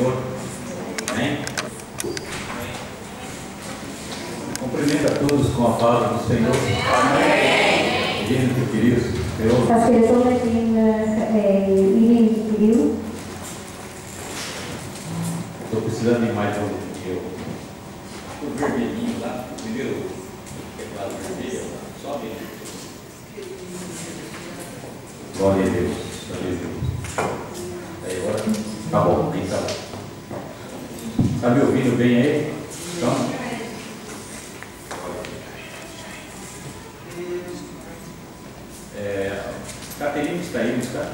Senhor. Amém? Cumprimento a todos com a palavra do Senhor. Amém. Lindo, queridos. Σας χαιρετώ με την ειρήνη του Κυρίου. Estou precisando de mais um eu. O vermelhinho lá, primeiro teclado vermelho, sobe. Glória a Deus. Glória a Deus. Aí agora, tá bom, então. Tá me ouvindo bem aí? Então. Caterina está aí, não está?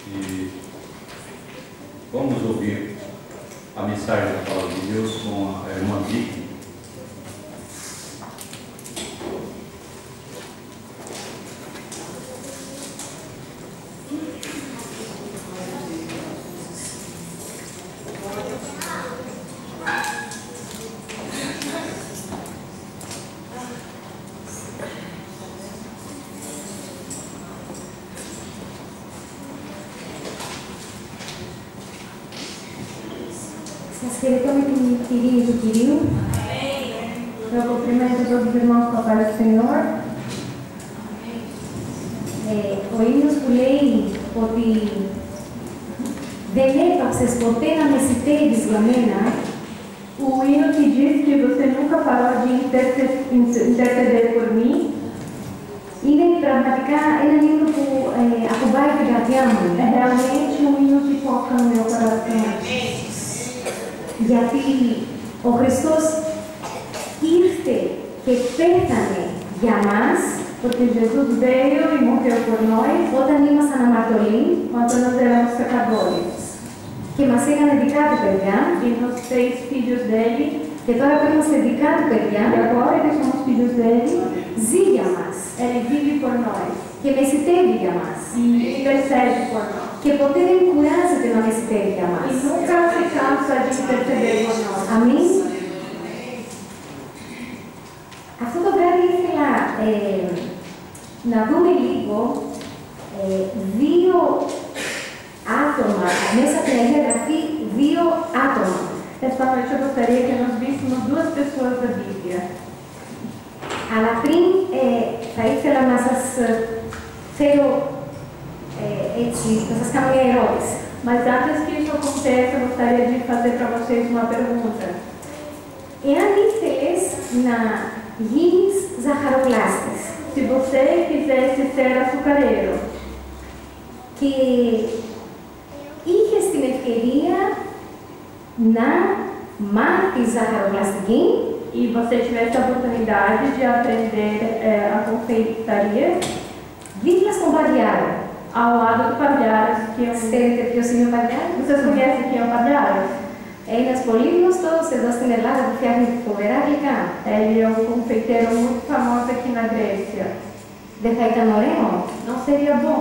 E vamos ouvir a mensagem da palavra de Deus com a irmã Vicky. Σας χαιρετώ με την ειρήνη του Κυρίου. Eu cumprimento todos os irmãos com a paz do Senhor. Ο ύμνος που λέει ότι δεν έπαψες ποτέ να με σιτεύεις για μένα, o hino que diz que você nunca parou de interceder por mim, είναι πραγματικά ένα ύμνο που ακουμπάει την καρδιά μου. é realmente um hino que toca no meu coração. Γιατί ο Χριστός ήρθε και πέθανε για μας, Porque Jesus veio e morreu por nós όταν ήμασταν αμαρτωλοί quando nós éramos pecadores. και μας έκανε δικά του παιδιά, E nos fez filhos dele, και τώρα που είμαστε δικά του παιδιά, e agora que somos filhos dele, ζει για μας ele vive por nós και μεσητεύει για μας. e intercede por nós. Και ποτέ δεν κουράζεται να μεσητεύει για μας. E nunca se cansa de interceder por nós. Αμήν. Αυτό το βράδυ ήθελα να δούμε λίγο δύο άτομα, μέσα από την Αγία Γραφή, δύο άτομα. Esta noite eu gostaria que nós víssemos duas pessoas da Bíblia. Αλλά πριν θα ήθελα να σας θέλω έτσι, να σας κάνω μια ερώτηση. Mas antes que isso aconteça, eu gostaria de fazer para vocês uma pergunta. Εάν ήθελες να γίνεις ζαχαροπλάστης Se você quisesse ser açucareiro και είχες την ευκαιρία να μάθεις ζαχαροπλαστική e você tivesse a oportunidade de aprender a confeitaria, δίπλα στον Παδιάρο. ao lado do Pagliaras, que é Ξέρετε ποιος είναι ο Παδιάρος? Vocês conhecem quem é o Pagliaras? Ένας πολύ γνωστός εδώ στην Ελλάδα που φτιάχνει φοβερά γλυκά. Ele é um confeiteiro muito famoso aqui na Grécia. Δεν θα ήταν ωραίο Não seria bom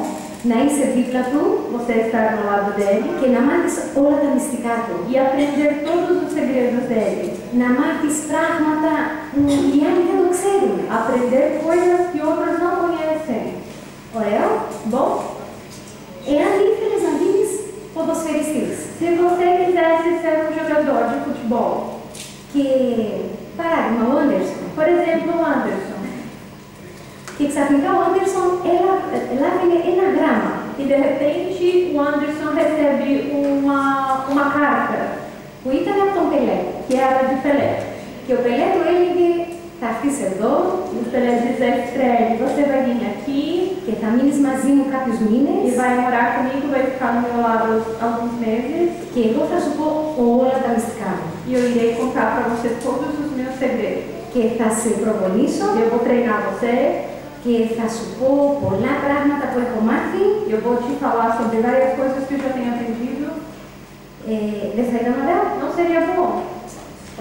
να είσαι δίπλα του você estar ao lado dele και να μάθεις όλα τα μυστικά του. e aprender todos os segredos dele? Να μάθεις πράγματα που οι άλλοι δεν το ξέρουν. Aprender coisas que outros não conhecem. Ωραίο. Bom, Εάν ήθελες να γίνεις ποδοσφαιριστής se você quisesse ser um jogador de futebol, και παράδειγμα ο Άντερσον, por exemplo, o Anderson, και ξαφνικά ο Άντερσον έλαβε ένα γράμμα e de repente o Anderson recebe uma carta που ήταν από τον Πελέ. que era de Pelé. Και ο Πελέ του έλεγε θα έρθεις εδώ E o Pelé dizesse para ele: você vai vir aqui και θα μείνεις μαζί μου κάποιους μήνες e vai morar comigo, vai ficar do meu lado alguns meses και εγώ θα σου πω όλα τα μυστικά μου. e eu irei contar para você todos os meus segredos. Και θα σε προπονήσω E eu vou treinar você, και θα σου πω πολλά πράγματα που έχω μάθει. e eu vou te falar sobre várias coisas que eu já tenho aprendido. Δεν θα ήταν ωραίο? Não seria bom?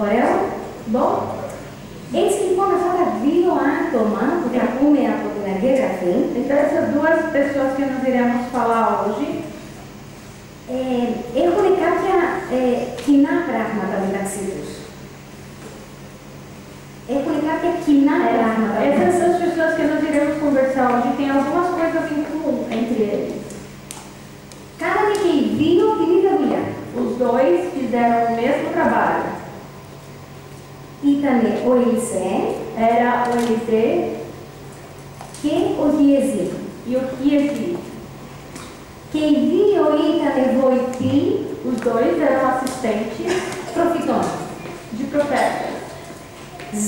Ωραίο. Bom, Έτσι λοιπόν αυτά τα δύο άτομα που θα ακούμε από την Αγία Γραφή então essas duas pessoas que nós iremos falar hoje έχουν κοινά πράγματα. Essas duas pessoas que nós iremos conversar hoje têm algumas coisas em comum entre eles. Κάνανε και οι δύο την ίδια δουλειά. Os dois fizeram o mesmo trabalho. Ήτανε ο Ελισέ Era o Eliseu και ο Γιεζή. e o Giesi. Και οι δύο ήτανε βοηθοί Os dois eram assistentes προφητών. de profetas.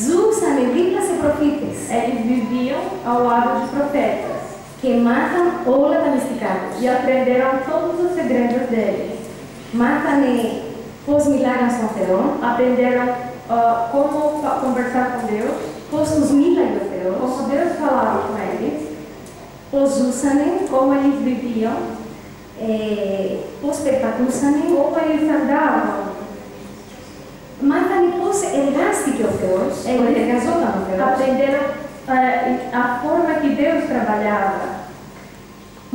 Ζούσανε δίπλα σε προφήτες Eles viviam ao lado de profetas και μάθαν όλα τα μυστικά τους. e aprenderam todos os segredos deles. Μάθανε πώς μιλάγαν στον Θεό, Aprenderam como conversar com Deus, πώς τους μίλαγε ο Θεός, como Deus falava com eles, πώς ζούσανε, como eles viviam, πώς περπατούσανε. como eles andavam. Μάθανε πώς εργάστηκε ο Θεός, πώς εργαζόταν ο Θεός. Aprenderam a forma que Deus trabalhava.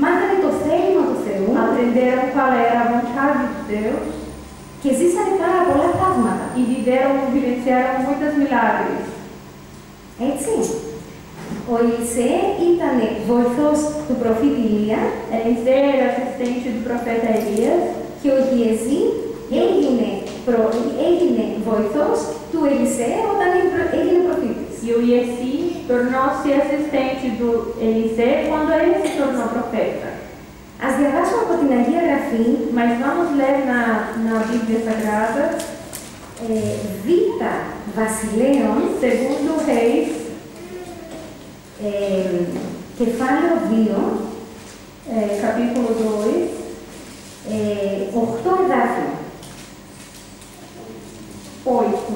Μάθανε το θέλημα του Θεού Aprenderam qual era a vontade de Deus και ζήσανε πάρα πολλά θαύματα. e vivenciaram muitos milagres. Έτσι. Ο Ελισέ ήταν βοηθός του προφήτη Ηλία Eliseu era assistente do profeta Elias και ο Γιεζή έγινε βοηθός του Ελισέ όταν έγινε προφήτης. e o Giesi tornou-se assistente do Eliseu quando ele se tornou profeta. Ας διαβάσουμε από την Αγία Γραφή, Mas vamos ler na Bíblia Sagrada, Β Βασιλέων, segundo Reis, κεφάλαιο 2, capítulo 2, 8 εδάφιο. 8.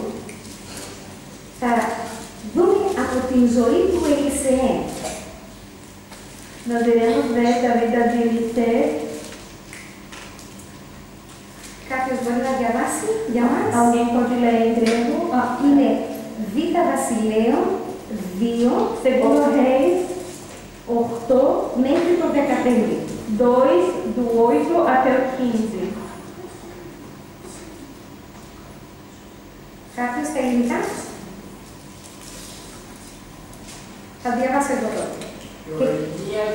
Θα δούμε από την ζωή του Ελισέ. Nós iremos ver da vida de Eliseu. Κάποιος μπορεί να διαβάσει για μας? Alguém pode ler em grego? Είναι Β Βασιλέων 2, Segundo Reis 8 μέχρι το 15. 2, do 8 até o 15. Κάποιος στα ελληνικά? Θα διαβάσω εγώ τώρα. Ο Ηλίας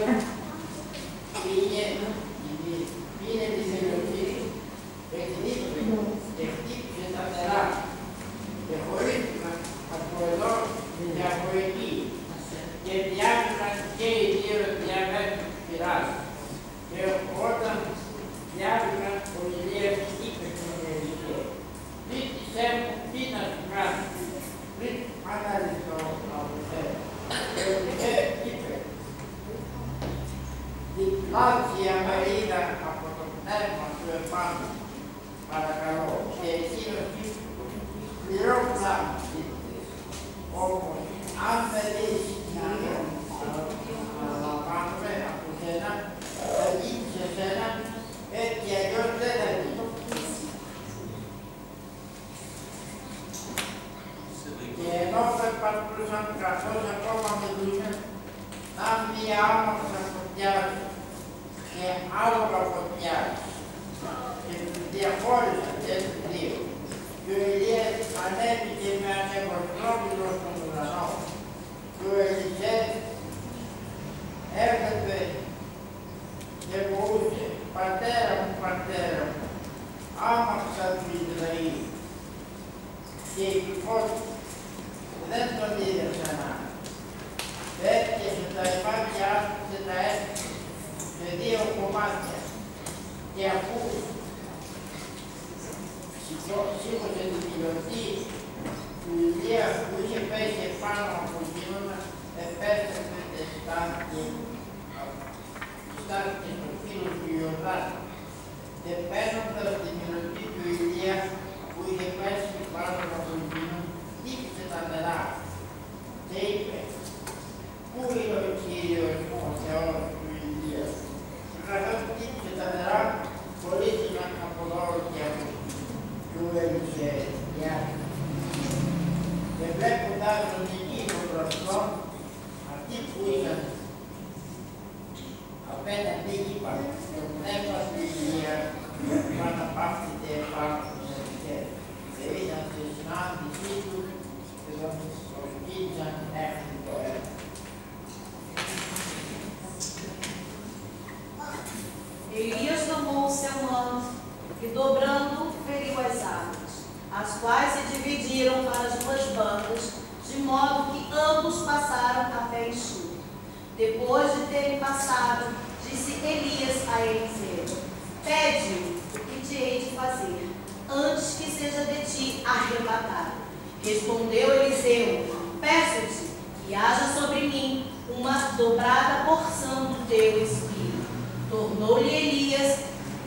πήγε τη συλλογή, εκδίκησε και χτύπησε τα νερά και χωρίστηκαν από εδώ και από εκεί και διάβηκαν και οι δύο διαβέτες πειράς. Και όταν διάβηκαν, ο Ηλίας είπε στον Ελισέ, ζήτησέ μου τι να σου κάνω, πριν αναλυθώ από σένα. Και ο Ελισέ είπε, διπλάτει η αμαρίδα από το πνεύμα σου επάνω, παρακαλώ, και εκείνος είπε, πληρώνω ζήτητες. Όμως, αν με δεις να αναλαμβάνουμε από σένα, θα γίνει σε σένα, έτσι αλλιώς δεν θα γίνει. Και ενώ περπατούσαν καθώς ακόμα μιλούσαν, να μία άμαξα φωτιάζει και άλογα φωτιάζει και τους διαχώρισαν και τους δύο. Και ο Ηλίας ανέβηκε με ανεβοσπρόβιλο στον ουρανό. Και ο Ελισέ έβλεπε και βοούσε, πατέρα μου, άμαξα του Ισραήλ. Και η φώτη δεν τον είδε ξανά. Έπιασε τα υπάτια και τα έφυγε σε δύο κομμάτια και αφού σήκωσε την πιλωτή του Ηλία που είχε πέσει επάνω από εκείνον, επέστρεψε και στάθηκε στο φύλλο του Ιορδάνη και παίρνοντας την πιλωτή του Ηλία που είχε πέσει πάνω από εκείνον, χτύπησε τα νερά και είπε, πού είναι ο Κύριος ο Θεός του Ηλία. Καθώς χτύπησε τα νερά, χωρίστηκαν από δώρο και από του Ελισέ. Και βλέποντας τον εκεί των μπροστών, αυτοί που είχαν απέναντι είπαν, το πνεύμα του Ηλία πάνω e dobrando, feriu as águas, as quais se dividiram para as duas bandas, de modo que ambos passaram a pé enxuto. Depois de terem passado, disse Elias a Eliseu: pede o que te hei de fazer, antes que seja de ti arrebatado. Respondeu Eliseu: peço-te que haja sobre mim uma dobrada porção do teu espírito. Tornou-lhe Elias: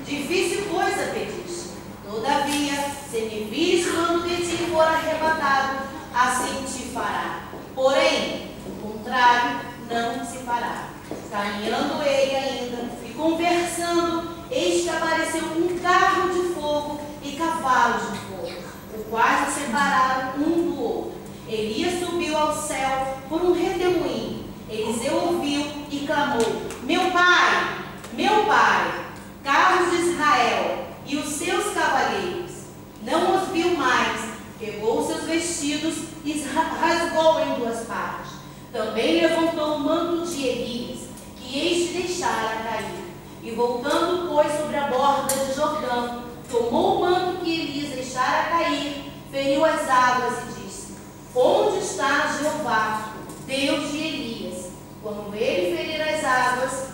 difícil coisa pediste. Todavia, se me vires quando de ti for arrebatado, assim te fará. Porém, o contrário não se fará. Caminhando ele ainda e conversando, eis que apareceu um carro de fogo e cavalos de fogo, os quais se separaram um do outro. Elias subiu ao céu por um redemoinho. Eliseu ouviu e clamou: meu pai, carros de Israel e os seus cavaleiros. Não os viu mais. Pegou seus vestidos e rasgou em duas partes. Também levantou o manto de Elias, que este deixara cair. E voltando, pois, sobre a borda de Jordão, tomou o manto que Elias deixara cair, feriu as águas e disse: onde está Jeová, Deus de Elias? Quando ele ferir as águas,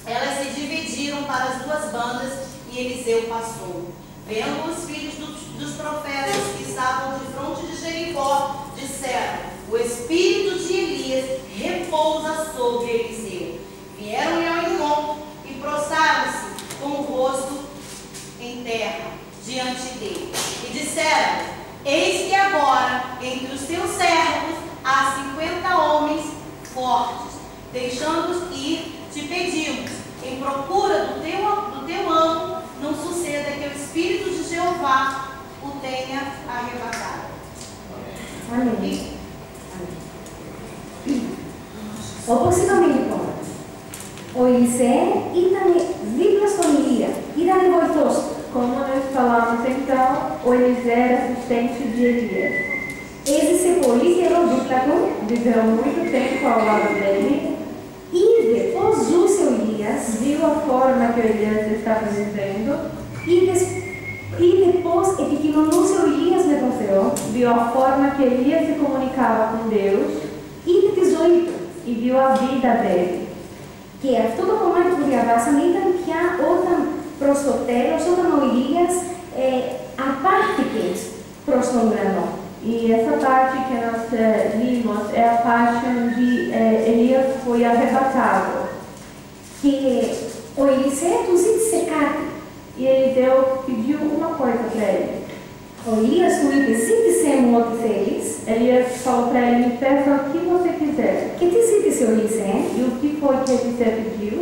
elas se dividiram para as duas bandas e Eliseu passou. Vendo os filhos dos profetas que estavam de fronte de Jericó, disseram: o espírito de Elias repousa sobre Eliseu. Vieram-lhe ao encontro e prostraram-se com o rosto em terra diante dele. E disseram: eis que agora entre os teus servos há 50 homens fortes. Deixando-os ir, te pedimos, em procura do teu amo, não suceda que o Espírito de Jeová o tenha arrebatado. Amém. Όπως είπαμε λοιπόν, ο Ελισέ ήταν δίπλα στον Ηλία, ήταν βοηθός του. Como nós falamos então, o Eliseu era assistente de Elias. Έζησε πολύ καιρό δίπλα του, Viveu muito tempo ao lado dele, είδε πώς ζούσε ο Ηλίας, viu a forma que o Elias estava vivendo, είδε πώς επικοινωνούσε ο Ηλίας με τον Θεό, viu a forma que Elias se comunicava com Deus είδε τη ζωή του. e viu a vida dele. Και αυτό το κομμάτι που διαβάσαμε ήταν πια όταν προς το τέλος, όταν ο Ηλίας απάχθηκε προς τον ουρανό. E essa parte que nós vimos é a parte onde Elias foi arrebatado. Και ο Ελισέ του ζήτησε κάτι. E Eliseu pediu uma coisa para ele. Ο Ηλίας του είπε: ζήτησέ μου ό,τι θέλεις. Elias falou para ele: peça o que você quiser. Και τι ζήτησε ο Ελισέ? E o que foi que Eliseu pediu?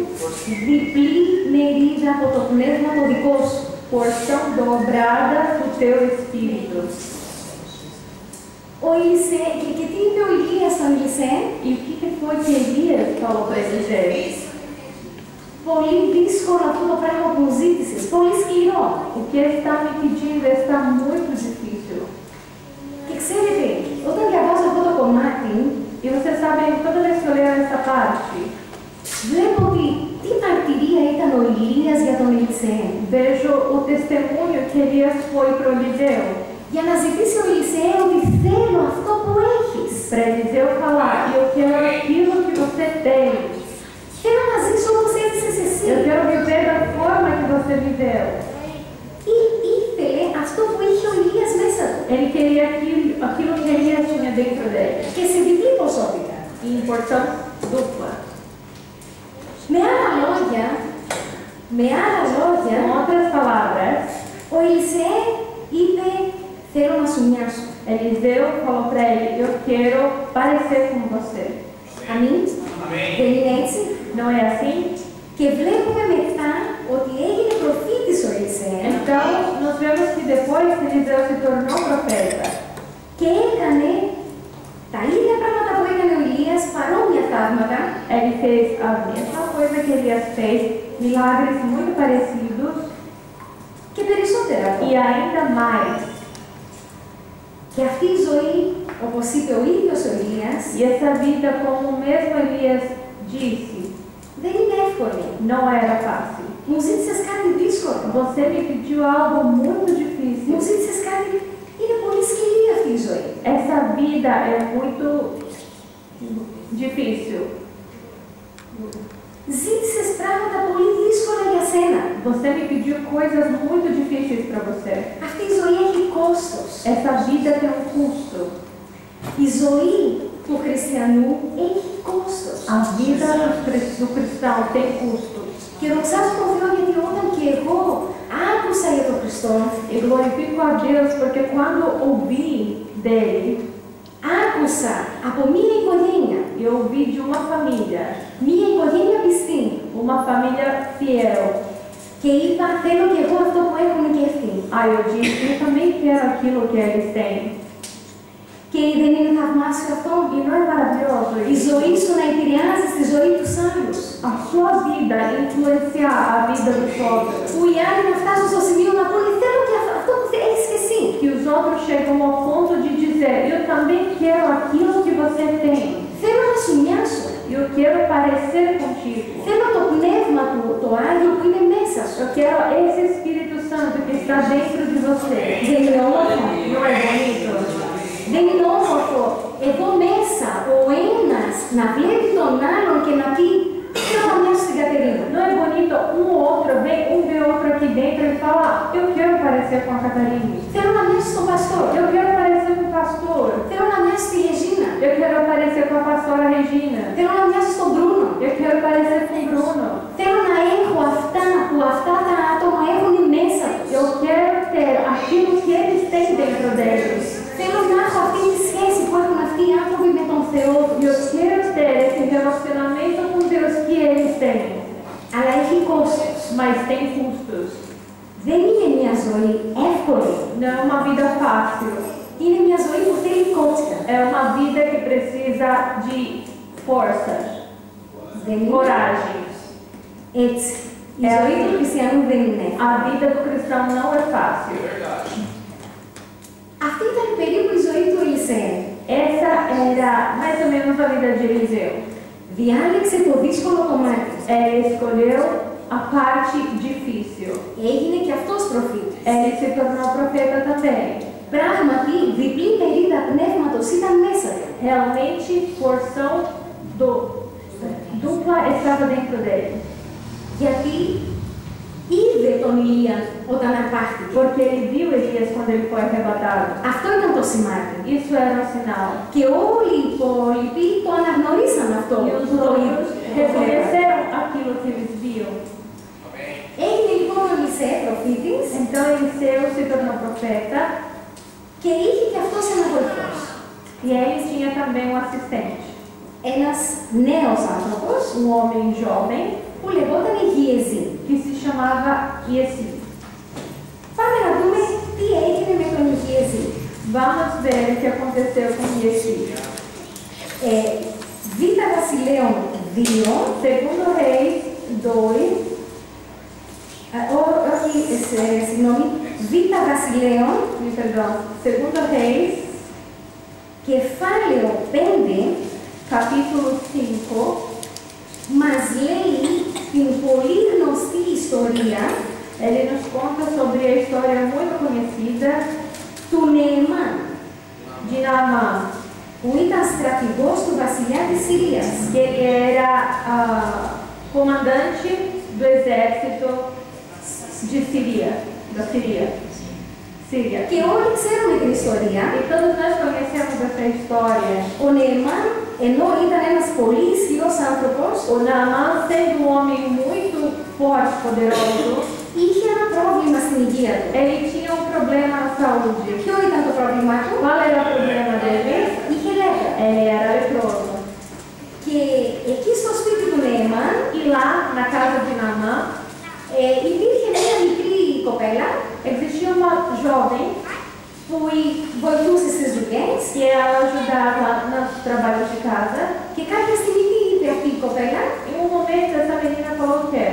Διπλή μερίδα από το πνεύμα το δικό σου. Porção dobrada do teu espírito. Ο Ελισέ, και τι είπε ο Ηλίας στον Ελισέ? E o que foi que Elias falou para Eliseu? Πολύ δύσκολο αυτό το πράγμα που μου ζήτησες, πολύ σκληρό. O que ele está me pedindo está muito difícil. Και ξέρετε, όταν διαβάζω αυτό το κομμάτι, E você sabe, toda vez que eu leio essa parte, βλέπω ότι τι μαρτυρία ήταν ο Ηλίας για τον Ελισέ. vejo o testemunho que Elias foi para o Eliseu. Για να ζητήσει ο Ελισέ ότι θέλω αυτό που έχεις. Para Eliseu falar: eu quero aquilo que você tem. Θέλω να ζήσω όπως έζησες εσύ. Eu quero viver da forma que você viveu. Ή ήθελε αυτό που είχε ο Ηλίας μέσα του. Ele queria aquilo que Elias tinha dentro dele. Και σε διπλή ποσότητα. Em porção dupla. Με άλλα λόγια, Com outras palavras, ο Ελισέ είπε: θέλω να σου μοιάσω. Eliseu falou para ele: eu quero parecer com você. Αμήν. Δεν είναι έτσι? Não é assim? Και βλέπουμε μετά ότι έγινε προφήτης ο Ελισέ Então, nós vemos que depois Eliseu se tornou profeta. και έκανε τα ίδια πράγματα που έκανε ο Ηλίας, παρόμοια θαύματα, Ele fez a mesma coisa que Elias fez, milagres muito parecidos και περισσότερα. e ainda mais. Και αυτή η ζωή, όπως είπε ο ίδιος ο Ηλίας, E essa vida, como mesmo Elias disse, δεν είναι εύκολη. não era fácil. Μου ζήτησες κάτι δύσκολο. Você me pediu algo muito difícil. Μου ζήτησες κάτι. Είναι πολύ σκληρή αυτή η ζωή. Essa vida é muito difícil. Ζήτησες πράγματα πολύ δύσκολα για σένα. Você me pediu coisas muito difíceis para você. Αυτή η ζωή έχει κόστος. Essa vida tem um custo. Η ζωή του χριστιανού έχει κόστος. A vida do cristão tem custo. Και δοξάζω τον Θεό γιατί όταν και εγώ άκουσα για τον Χριστό, E glorifico a Deus porque quando ouvi dele, άκουσα από μία οικογένεια, eu ouvi de uma família πιστή, uma família fiel. και είπα θέλω και εγώ αυτό που έχουν και αυτοί. Aí eu disse, eu também quero aquilo que eles têm. Και δεν είναι θαυμάσιο αυτό? E não é maravilhoso Η isso? ζωή σου να επηρεάζει στη ζωή τους άλλους. A sua vida influenciar a vida dos outros. Που οι άλλοι να φτάσουν στο σημείο να πούνε θέλω και αυτό που έχεις και εσύ. Que os outros chegam ao ponto de dizer, eu também quero aquilo que você tem. Θέλω να σου μοιάσω. Eu quero parecer contigo. Θέλω το πνεύμα του, το Άγιο που είναι μέσα σου. Eu quero esse Espírito Santo que está dentro de você. Δεν είναι όμορφο? Não é bonito? Δεν είναι όμορφο εδώ μέσα ο ένας να βλέπει τον άλλον και να πει θέλω να μοιάσω στην Κατερίνα. Não é bonito vem um vê outro aqui dentro e fala, eu quero parecer com a Catarina. Θέλω να μοιάσω στον παστόρ. Eu quero parecer com o pastor. Θέλω να μοιάσω στη Ρεζίνα. Eu quero parecer com a pastora Regina. Θέλω να μοιάσω στον Μπρούνο. Eu quero parecer com o Bruno. Θέλω να έχω αυτά που αυτά τα άτομα έχουν μέσα τους. Eu quero ter aquilo que eles têm dentro deles. Θέλω να έχω αυτή τη σχέση που έχουν αυτοί οι άνθρωποι με τον Θεό τους. Eu quero ter esse relacionamento com Deus que eles têm. Αλλά έχει κόστος. Mas tem custos. Δεν είναι μια ζωή εύκολη. Não é uma vida fácil. Είναι μια ζωή που θέλει κότσια. É uma vida que precisa de força, Δεν είναι coragem. έτσι. Η ζωή του χριστιανού δεν είναι. A vida do cristão não é fácil. Αυτή ήταν περίπου η ζωή του Ελισέα. Essa era mais ou menos a vida de Eliseu. Διάλεξε το δύσκολο κομμάτι. Ele escolheu a parte difícil. Έγινε και αυτός προφήτης. Ele se tornou profeta também. Πράγματι, διπλή μερίδα πνεύματος ήταν μέσα του. Realmente, porção dupla estava dentro dele. Γιατί είδε τον Ηλία όταν αρπάχτηκε. Porque ele viu Elias quando ele foi arrebatado. Αυτό ήταν το σημάδι. Isso era um sinal. Και όλοι οι υπόλοιποι το αναγνωρίσαν αυτό. E os Το outros reconheceram aquilo que eles viam. Έγινε λοιπόν ο Ελισέα προφήτης Então Eliseu se tornou profeta και είχε και αυτός ένα βοηθός. e ele tinha também um assistente. Ένας νέος άνθρωπος Um homem jovem που λεγόταν Γιεζή. que se chamava Giesi. Πάμε να δούμε τι έγινε με τον Γιεζή. Vamos ver o que aconteceu com Giesi. Β' Βασιλέων 2, Segundo Reis 2, όχι, συγγνώμη, Β' Βασιλέων, perdão, Segundo Reis, κεφάλαιο 5, capítulo 5, μας λέει την πολύ γνωστή ιστορία ele nos conta sobre a história muito conhecida του Νεεμάν, de Naamã, που ήταν στρατηγός του βασιλιά της Συρίας. que ele era comandante do exército de Síria, da Síria. Και όλοι ξέρουμε την ιστορία. E todos nós conhecemos essa história. Ο Νεεμάν, ενώ ήταν ένας πολύ ισχυρός άνθρωπος, O Naamã, sendo um homem muito forte, poderoso, είχε ένα πρόβλημα στην υγεία του. ele tinha um problema na saúde. Ποιο ήταν το πρόβλημά του? Qual era o problema dele? Είχε λέπρα. Ele era leproso. Και εκεί στο σπίτι του Νεεμάν E lá, na casa de Naamã, υπήρχε μια μικρή κοπέλα existia uma jovem που βοηθούσε στις δουλειές que ela ajudava nos trabalhos de casa. και κάποια στιγμή τι είπε αυτή η κοπέλα? Em um momento, essa menina falou o quê?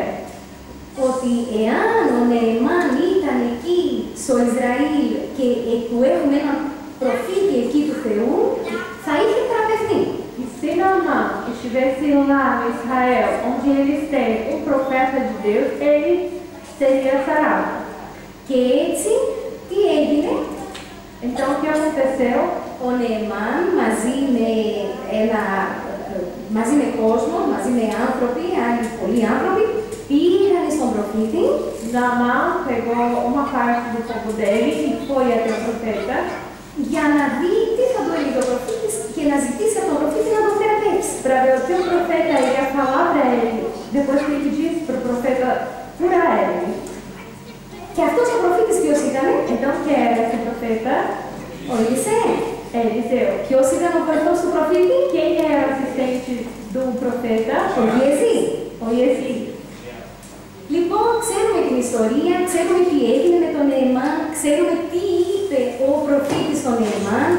Ότι εάν ο Νεεμάν ήταν εκεί στο Ισραήλ και του έχουμε έναν προφήτη εκεί του Θεού, θα είχε θεραπευτεί. E Se Naamã estivesse lá no Israel, onde eles têm um profeta de Deus, ele seria sarado. Και έτσι, τι έγινε? Então o que aconteceu? Ο Νεεμάν μαζί με κόσμο, μαζί με άνθρωποι, άλλοι πολλοί άνθρωποι, πήγαν στον προφήτη. Naamã pegou uma parte do povo dele e foi até o profeta για να δει τι θα του έλεγε ο προφήτης και να ζητήσει από τον προφήτη να τον θεραπεύσει. para ver o que o profeta iria falar para ele, depois que ele disse para o profeta curar ele. Και αυτός ο προφήτης ποιος ήταν? Então quem era esse profeta? Ο Ελισέ. Eliseu. Ποιος ήταν ο βοηθός του προφήτη? Quem era o assistente do profeta? Ο Γιεζή. O Yesi. Λοιπόν, ξέρουμε την ιστορία, ξέρουμε τι έγινε με τον Νεεμάν, ξέρουμε τι είπε ο προφήτης στον Νεεμάν.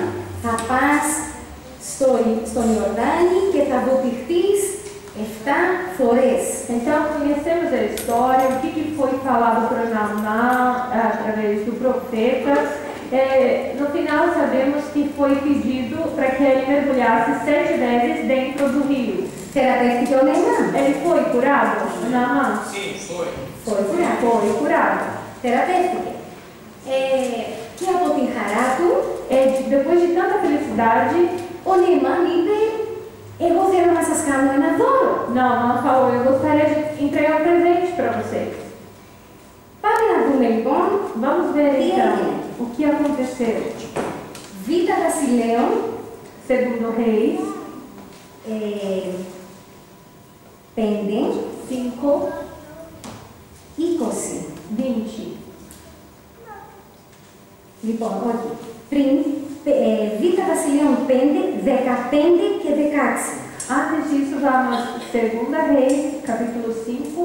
Θα πας στον Ιορδάνη και θα βοτιχτείς 7 φορές. Então conhecemos a história, o que foi falado para Naamã através do profeta. No final sabemos que foi pedido para que ele mergulhasse 7 vezes dentro do rio. Θεραπεύτηκε ο Νεεμάν. Ele foi curado? Naamã? Sim, foi. Foi curado. Foi curado. Θεραπεύτηκε. Και από την χαρά του, Depois de tanta felicidade, ο Νεεμάν είπε, εγώ θέλω να σας κάνω ένα δώρο. Naamã falou, eu gostaria de entregar um presente para vocês. Πάμε να δούμε λοιπόν Vamos ver Τι então έγινε? o que aconteceu. Β' Βασιλέων, Segundo Reis 5, 5, 20. 20. Λοιπόν, όχι. Πριν, Β' Βασιλέων 5, 15 και 16. Antes disso, vamos Segunda Reis, capítulo 5,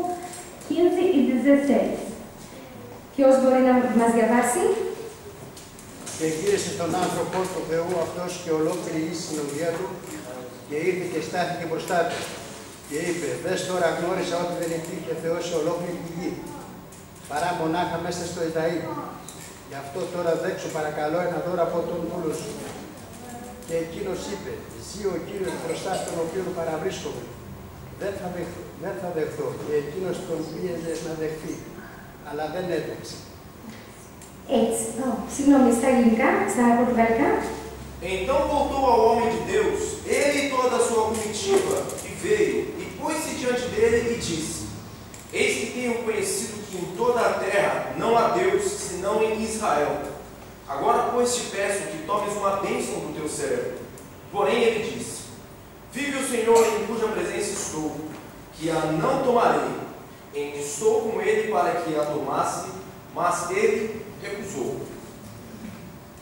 15 e 16. Ποιος μπορεί να μας διαβάσει? Και γύρισε τον άνθρωπο του Θεού αυτός και ολόκληρη η συνομιλία του και ήρθε και στάθηκε μπροστά του. Και είπε, δες τώρα γνώρισα ότι δεν υπήρχε Θεός σε ολόκληρη τη γη, παρά μονάχα μέσα στο Ισραήλ. Γι' αυτό τώρα δέξου παρακαλώ ένα δώρο από τον δούλο σου. Και εκείνος είπε, ζει ο Κύριος μπροστά στον οποίο παραβρίσκομαι. Δεν θα δεχθώ. Και εκείνος τον πίεζε να δεχθεί, αλλά δεν έτρεξε. Έτσι. Συγγνώμη, στα ελληνικά, στα πορτογαλικά. Então voltou ao homem de Deus, ele e toda a sua comitiva, e veio, e pôs-se diante dele e disse, eis que tenho conhecido que em toda a terra não há Deus, senão em Israel. Agora, pois, te peço que tomes uma bênção do teu servo. Porém, ele disse, vive o Senhor em cuja presença estou, que a não tomarei. Estou com ele para que a tomasse, mas ele recusou.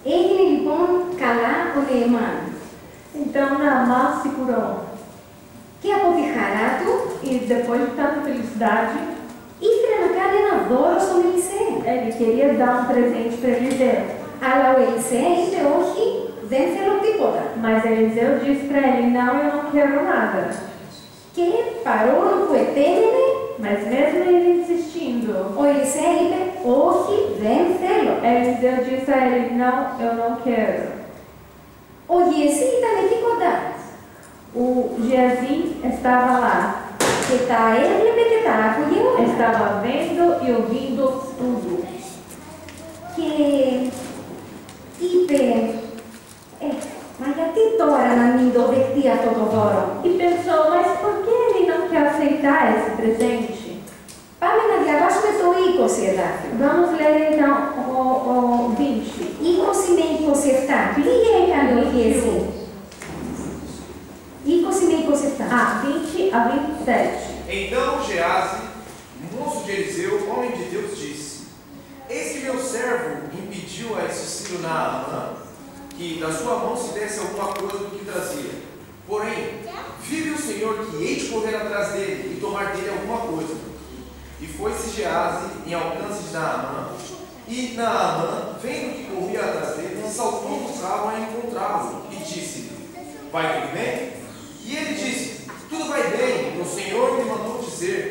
Έγινε λοιπόν καλά ο Νεεμάν. Então Naamã se curou. Και από τη χαρά του E depois de tanta felicidade, ήθελε να κάνει ένα δώρο στον Ελισέ. ele queria dar um presente para Eliseu. Αλλά ο Ελισέ είπε όχι, δεν θέλω τίποτα. Mas Eliseu disse para ele, não, eu não quero nada. Και παρόλο που επέμενε, Mas mesmo ele insistindo, ο Ελισέ είπε όχι, δεν θέλω. Eliseu disse a ele, não, eu não quero. Ο Γιεζή ήταν εκεί κοντά O Geazi estava lá, και τα έβλεπε και τα άκουγε όλα. estava vendo e ouvindo tudo. Και είπε, μα γιατί τώρα να μην το δεχτεί αυτό το δώρο? E pensou, mas por que ele não quer aceitar esse presente? Πάμε να διαβάσουμε το 20 εδάφιο. Vamos ler então o 20. 20 με 27. Τι έκανε ο Γιεζή? 20 με 27. Ah, 20 a 27. Então Geazi, moço de Eliseu, homem de Deus, disse, eis que meu servo impediu a esse filho Naamã, que da sua mão se desse alguma coisa do que trazia. Porém, vive o Senhor que hei de correr atrás dele e tomar dele alguma coisa. E foi-se Geazi em alcance de Naamã, e Naamã, vendo que corria atrás dele, saltou do carro a encontrá-lo e disse, vai tudo bem? E ele disse, tudo vai bem, o Senhor me mandou dizer,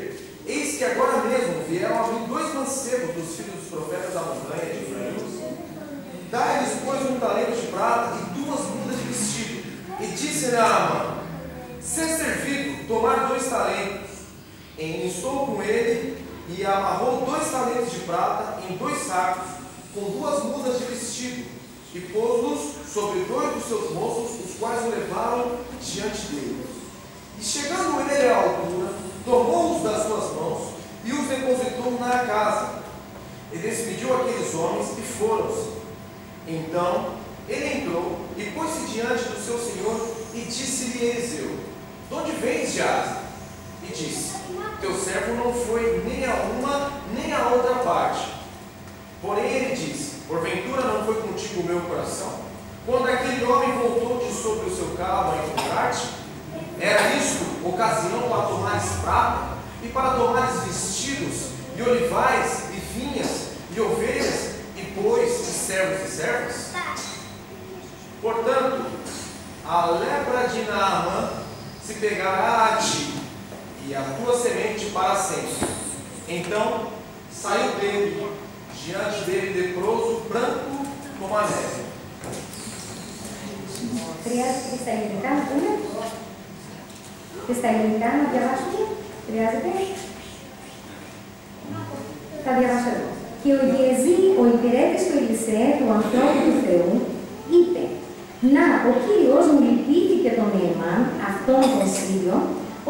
eis que agora mesmo vieram a mim 2 mancebos dos filhos dos profetas da montanha de Efraim. Dai-lhes, pois, um talento de prata e 2 mudas de vestido. E disse Naamã, Ser servido, tomar 2 talentos. Instou com ele e amarrou 2 talentos de prata em 2 sacos, com 2 mudas de vestido, e pôs-los sobre 2 dos seus moços, os quais o levaram diante dele. E chegando ele à altura, tomou-os das suas mãos e os depositou na casa. E despediu aqueles homens e foram-se. Então ele entrou e pôs-se diante do seu senhor e disse-lhe Eliseu: de onde vens, Geazi? E disse: teu servo não foi nem a uma nem a outra parte. Porém ele disse: porventura não foi contigo o meu coração, quando aquele homem voltou de sobre o seu carro a encontrar-te? Era isto ocasião para tomares prata, e para tomares vestidos, e olivais, e vinhas, e ovelhas, e bois, e servos e servas? Portanto, a lepra de Naamã se pegará a ti, e a tua semente para sempre. Então saiu dele, diante dele leproso, branco como a neve. Χρειάζεται στα ελληνικά να πούμε. Και στα ελληνικά να διαβάσουμε. Χρειάζεται. Θα διαβάσω εδώ. Και ο Γεεζή, ο υπηρέτης του Ελισέ, του ανθρώπου του Θεού, είπε: να, ο Κύριος μου λυπήθηκε τον Νεεμάν, αυτόν τον Σύριο,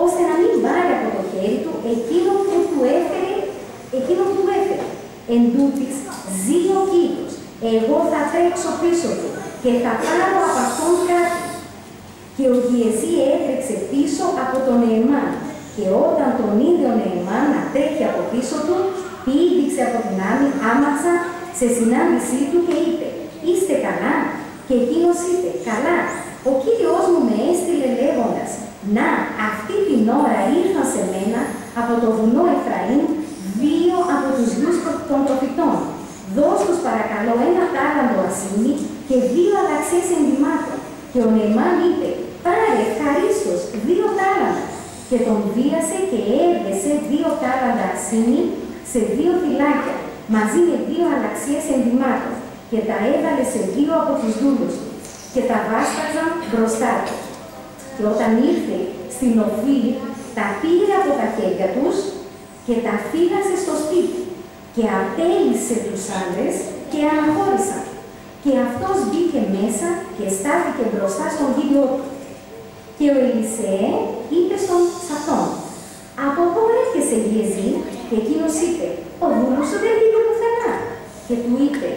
ώστε να μην πάρει από το χέρι του εκείνο που του έφερε. Εν τούτοις, ζει ο Κύριος, εγώ θα τρέξω πίσω του και θα πάρω από αυτόν κάτι. Και ο Γεεζή έτρεξε πίσω από τον Νεεμάν, και όταν τον είδε ο Νεεμάν να τρέχει από πίσω του, πήδηξε από την άμαξα σε συνάντησή του και είπε: είστε καλά? Και εκείνος είπε: καλά, ο Κύριος μου με έστειλε λέγοντας: να, αυτή την ώρα ήρθαν σε μένα από το βουνό Εφραήμ 2 από τους γιους των προφητών. Δώσ' τους παρακαλώ 1 τάλαντο ασήμι και 2 αλλαξές ενδυμάτων. Και ο Νεεμάν είπε: πάρε ευχαρίστως 2 τάλαντα. Και τον βίασε και έβγεσε 2 τάλαντα ασήμι σε 2 φυλάκια, μαζί με 2 αλλαξίες ενδυμάτων, και τα έβαλε σε 2 από τους δούλους του, και τα βάσκαζαν μπροστά του. Και όταν ήρθε στην οφή, τα πήρε από τα χέρια τους και τα φύλασε στο σπίτι, και απέλυσε τους άντρες και αναχώρησαν. Και αυτός μπήκε μέσα και στάθηκε μπροστά στον Κύριό του. Και ο Ελισέ είπε στον Σαφών: από πού έρχεσαι, Γεεζή? Και εκείνος είπε: ο δούλος σου δεν πήγε πουθενά. Και του είπε: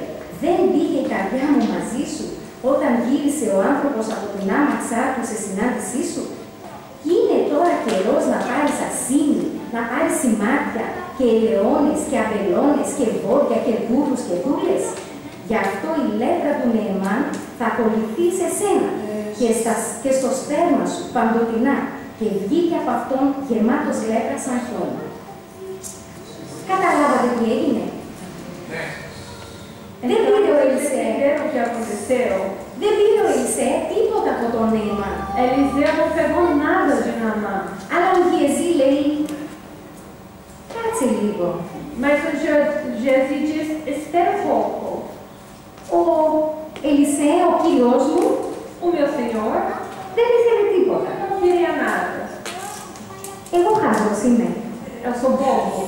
δεν πήγε η καρδιά μου μαζί σου όταν γύρισε ο άνθρωπος από την άμαξά του σε συνάντησή σου? Είναι τώρα καιρός να πάρεις ασήμι, να πάρεις σημάδια και ελαιώνες και αμπελώνες και βόδια και δούλους και δούλες? Γι' αυτό η λέπρα του Νεεμάν θα ακολουθεί σε σένα και στο σπέρμα σου παντοτινά, και βγήκε από αυτόν γεμάτος λέπρα σαν χιόνι. Καταλάβατε τι έγινε? Δεν πήρε ο Ελισέ. Δεν πήρε ο Ελισέ τίποτα από τον Νεεμάν. Eliseu não pegou nada de Naamã. Αλλά ο Γεεζή λέει: κάτσε λίγο. Mas o Geazi diz: espera um pouco. Ο Ελισέ, ο Κύριος μου, O meu senhor δεν ήθελε τίποτα. não queria nada. Εγώ χάζος είμαι. Eu sou bobo.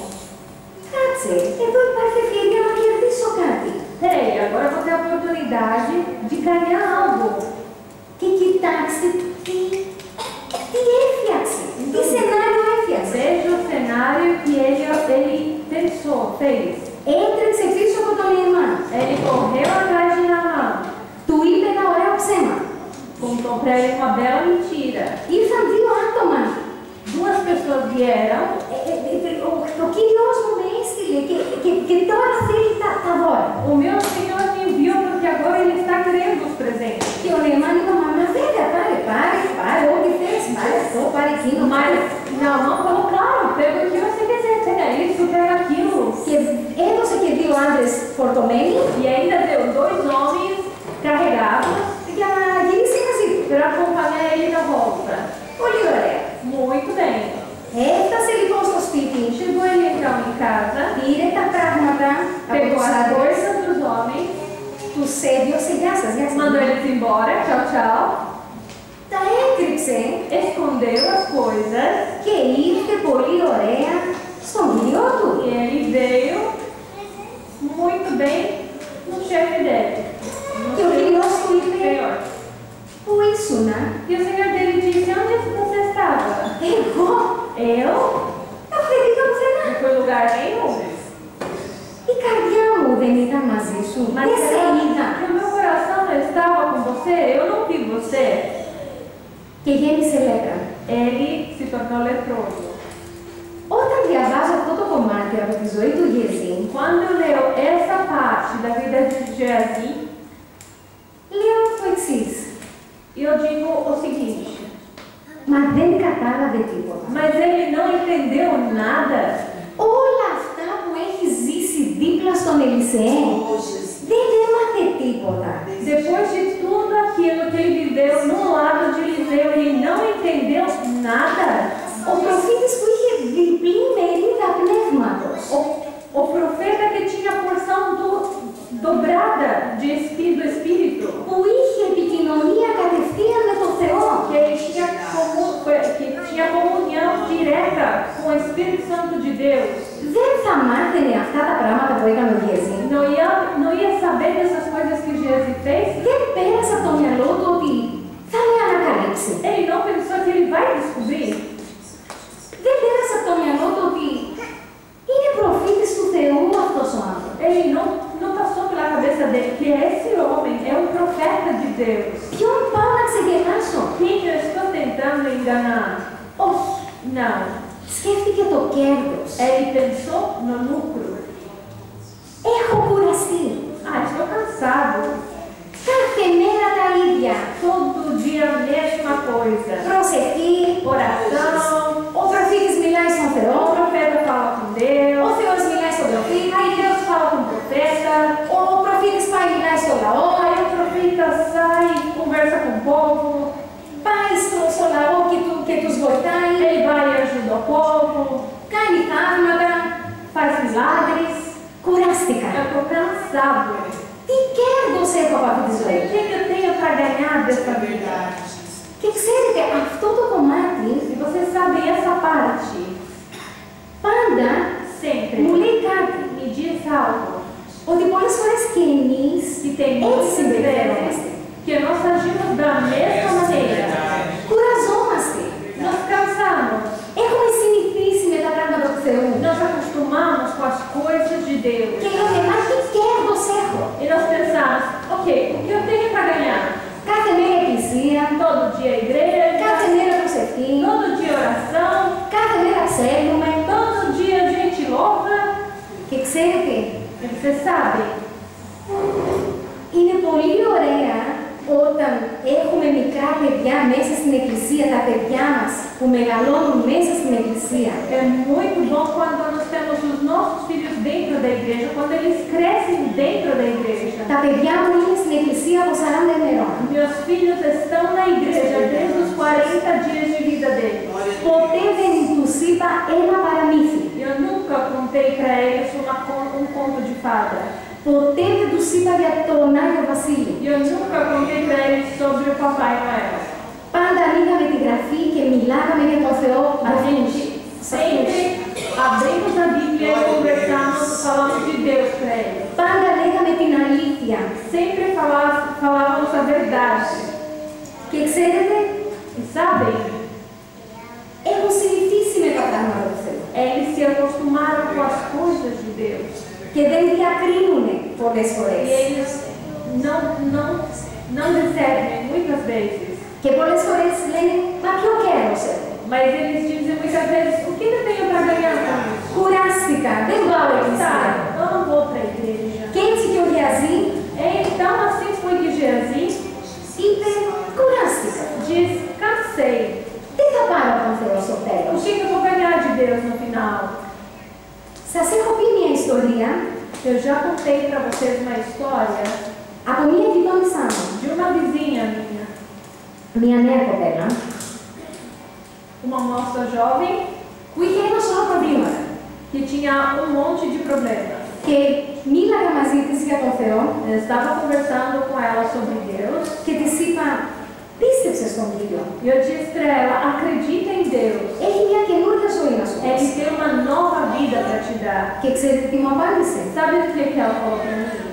Κάτσε, εδώ υπάρχει ευκαιρία να κερδίσω κάτι. Peraí, agora eu vou ter a oportunidade de ganhar algo. Και κοιτάξτε τι έφτιαξε, τι σενάριο έφτιαξε. Veja o cenário que ele pensou, fez. Έτρεξε πίσω από τον Νεεμάν. Ele correu atrás de Naamã. Του είπε ένα ωραίο ψέμα. Contou para ele uma bela mentira. Ήρθαν 2 άτομα. 2 pessoas vieram. Ο Κύριος μου με έστειλε και τώρα θέλει τα δώρα. O meu senhor me enviou porque agora ele está querendo os presentes. Και ο Νεεμάν είπε: μα βέβαια, πάρε, ό,τι θες, πάρε αυτό, πάρε εκείνο. Mas Naamã falou: claro, pega o que você quiser, pega isso, pega aquilo. Και έδωσε και 2 άντρες φορτωμένοι E ainda deu 2 homens carregados για να γυρίσει μαζί του. para acompanhar ele na volta. Πολύ ωραία. Muito bem. Έφτασε λοιπόν στο σπίτι, Chegou ele então em casa, πήρε τα πράγματα από pegou τους as άντρες, coisas dos homens, τους έδιωσε, γεια σας, mandou eles embora, tchau, tchau. τα έκρυψε escondeu as coisas και ήρθε πολύ ωραία στον Κύριό του. e ele veio muito bem no chefe dele, no Και ο Κύριος του είπε, Senhor. πού ήσουνα? E o Senhor dele disse, onde você estava? Εγώ, Eu? δεν βρήκα πουθενά. Não foi lugar nenhum. Η καρδιά μου δεν ήταν μαζί σου, Mas δεν σε será είδα. que o meu coração não estava com você? Eu não vi você. Και γέμισε λέπρα. Ele se tornou leproso. Όταν διαβάζω αυτό το κομμάτι από τη ζωή του Γεζή, Quando eu leio essa parte da vida de Geazi, λέω το εξής. eu digo o seguinte, Μα δεν κατάλαβε τίποτα. mas ele não entendeu nada. Όλα αυτά που έχει ζήσει δίπλα στον Ελισεέ, δεν έμαθε τίποτα. Depois de tudo aquilo que ele viveu no lado de Eliseu, ele não entendeu nada. Ο προφήτης που είχε διπλή μερίδα πνεύματος, O profeta que tinha a porção dobrada do Espírito, που είχε επικοινωνία κατευθείαν με τον Θεό, que tinha comunhão direta com o Espírito Santo de Deus, δεν θα μάθαινε αυτά τα πράγματα που έκανε ο Γεζή. não ia saber dessas coisas que Geazi fez. Δεν πέρασε από το μυαλό του ότι θα με ανακαλύψει. Ele não pensou que ele vai descobrir. Δεν πέρασε από το μυαλό του ότι είναι προφήτης του Θεού αυτός ο άνθρωπος. Ele não passou pela cabeça dele que esse homem é um profeta de Deus. Ποιον πάω να ξεγελάσω? Quem eu estou tentando enganar? Όχι. Não. Σκέφτηκε το κέρδος. Ele pensou no lucro. Έχω κουραστεί. Estou cansado. Κάθε μέρα τα ίδια. Todo dia a mesma coisa. Προσευχή, Oração. ο προφήτης μιλάει στον Θεό, O profeta fala com ο Deus. Θεός μιλάει στον προφήτη, Aí Deus fala com o profeta. ο προφήτης πάει μιλάει στο λαό, Aí o profeta sai, conversa com o povo. πάει στο λαό και τους βοηθάει, Ele vai e ajuda o povo. κάνει θαύματα. Faz milagres. Κουράστηκα. Eu estou cansado. Τι κέρδος έχω από αυτή τη O ζωή? que eu tenho para ganhar dessa vida? Και ξέρετε, αυτό το κομμάτι E vocês sabem essa parte. πάντα Sempre μου λέει κάτι. me diz algo. Ότι πολλές φορές και εμείς Que tem έτσι muitas συμπεριφερόμαστε. vezes que nós agimos da mesma maneira. Κουραζόμαστε. Nós cansamos. Έχουμε συνηθίσει με τα πράγματα του Θεού. Nós acostumamos com as coisas de Deus. Και λέμε, μα τι κέρδος έχω? E nós pensamos, ok, o que eu tenho para ganhar? Κάθε μέρα εκκλησία, Todo dia igreja, κάθε μέρα προσευχή, todo dia oração, κάθε μέρα ψέλνουμε. todo dia a gente louva. Και ξέρετε, E vocês sabem, είναι πολύ ωραία όταν έχουμε μικρά παιδιά μέσα στην εκκλησία, τα παιδιά μας που μεγαλώνουν μέσα στην εκκλησία. é muito bom quando nós temos os nossos filhos dentro da igreja, quando eles crescem dentro da igreja. Τα παιδιά μου είναι στην εκκλησία από 40 ημερών. Meus filhos estão na igreja desde os 40 dias de vida deles. Ποτέ δεν τους είπα ένα παραμύθι. Eu nunca contei para eles um conto de fada. Ποτέ δεν τους είπα για τον Άγιο Βασίλη. Eu nunca contei para eles sobre o Papai Noel. Πάντα ανοίγαμε τη γραφή και μιλάγαμε για τον Θεό. A gente sempre abrimos a Bíblia e conversamos, falamos de Deus para eles. Πάντα λέγαμε την αλήθεια. Sempre falávamos a verdade. Και ξέρετε, E sabem, έχουν συνηθίσει με τα πράγματα του Θεού. eles se acostumaram com as coisas de Deus. Και δεν διακρίνουν πολλές φορές. E eles não discernem muitas vezes. Και πολλές φορές λένε, μα ποιο κέρδος έχω? Mas eles dizem muitas vezes, o que eu tenho para ganhar com isso? Κουράστηκα, δεν πάω εκκλησία. Eu não vou para a igreja. Και έτσι και ο Γεαζή Então assim foi que Geazi είπε, κουράστηκα. diz, cansei. Τι θα πάρω από τον Θεό στο O τέλος? que eu vou ganhar de Deus no final? Σας έχω πει μια ιστορία Eu já contei para vocês uma história από μια γειτόνισσά μου. de uma vizinha minha, Μια νέα κοπέλα uma moça jovem που είχε ένα σωρό προβλήματα. que tinha um monte de problemas. Και μίλαγα μαζί της για τον Θεό Eu estava conversando com ela sobre Deus και της είπα, Πίστεψε στον Κύριο. E eu disse para ela, acredita em Deus. Έχει μια καινούργια ζωή να σου Ele δώσει. tem uma nova vida para te dar. Και ξέρετε τι μου απάντησε? Sabe o que ela falou para mim?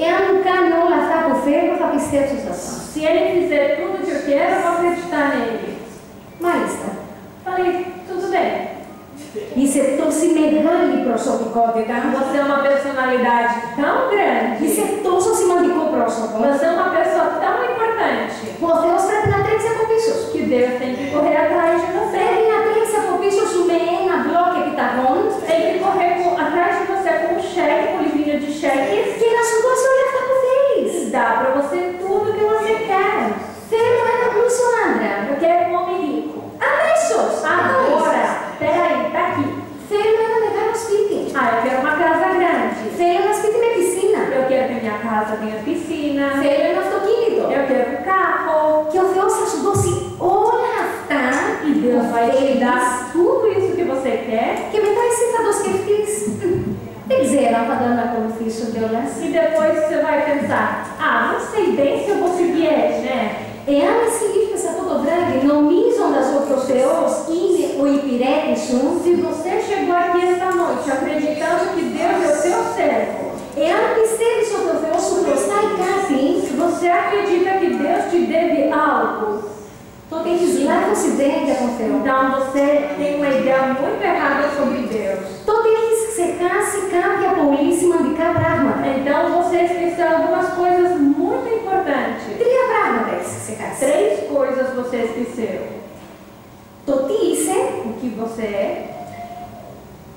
Εάν κάνει όλα αυτά που θέλω, θα πιστέψω σε αυτά. Se ele fizer tudo o que eu quero, eu vou acreditar nele. Μάλιστα. Falei, tudo bem. Είσαι τόση μεγάλη προσωπικότητα. Você é uma personalidade tão grande. Είσαι τόσο σημαντικό πρόσωπο. Você é uma pessoa tão importante. Που ο Θεός πρέπει να τρέξει από πίσω σου. Que Deus tem que correr atrás de você. Πρέπει να τρέξει από πίσω σου με ένα μπλοκ επιταγών. Tem que correr atrás de você com um cheque, com um livrinho de cheques. Και να σου δώσει όλα αυτά που θέλεις. Dá para você tudo que você quer. Θέλω ένα πλούσιο άντρα. Eu quero um homem rico. Αμέσως. Agora, peraí, tá aqui. Θέλω ένα μεγάλο σπίτι. Ah, eu quero uma casa grande. Θέλω ένα σπίτι με πισίνα. Eu quero que minha casa tenha piscina. Θέλω ένα αυτοκίνητο. Eu quero um carro. Και ο Θεός θα σου δώσει όλα αυτά E Deus vai te θέλεις. dar tudo isso que você quer. Και μετά εσύ θα το σκεφτείς. Δεν ξέρω αν θα τον ακολουθήσω κιόλας. E depois você vai pensar, ah, não sei bem se eu vou seguir ele, né? Εάν εσύ ήρθες αυτό το βράδυ νομίζοντας ότι ο Θεός είναι ο υπηρέτης σου, Se você chegou aqui esta noite acreditando que Deus é o seu servo, εάν πιστεύεις ότι ο Θεός σου χρωστάει κάτι, se você acredita que Deus te deve algo, τότε έχεις λάθος ιδέα για τον Θεό. então você tem uma ideia muito errada sobre Deus. Τότε έχεις ξεχάσει κάποια πολύ σημαντικά πράγματα. Então você esqueceu algumas coisas muito importantes. Τρία πράγματα έχεις ξεχάσει. 3 coisas você esqueceu. Το τι είσαι, O que você é,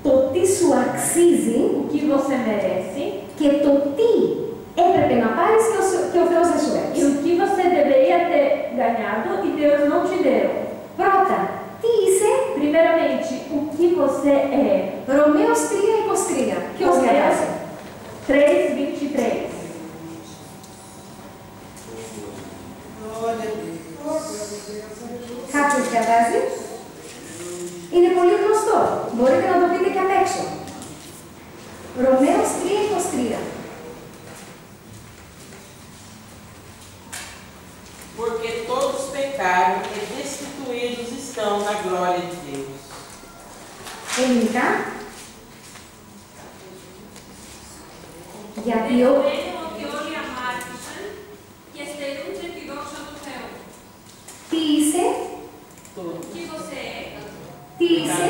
το τι σου αξίζει o que você merece και το τι έπρεπε να πάρεις και ο Θεός δεν σου e έδωσε. o que você deveria ter ganhado e Deus não te deu. Πρώτα, τι είσαι, Primeiramente, o que você é. Ρωμαίος 3:23. Ποιος διαβάζει? 3:23. Κάποιος διαβάζει? Είναι πολύ γνωστό. Μπορείτε να το πείτε και απ' έξω. Ρωμαίος 3:23. Porque todos pecaram e destituídos estão na glória de Deus. Ελληνικά. Γιατί Δεδομένου ότι όλοι αμάρτησαν και στερούν τη δόξα του Θεού. τι είσαι, Τι você é, τι είσαι,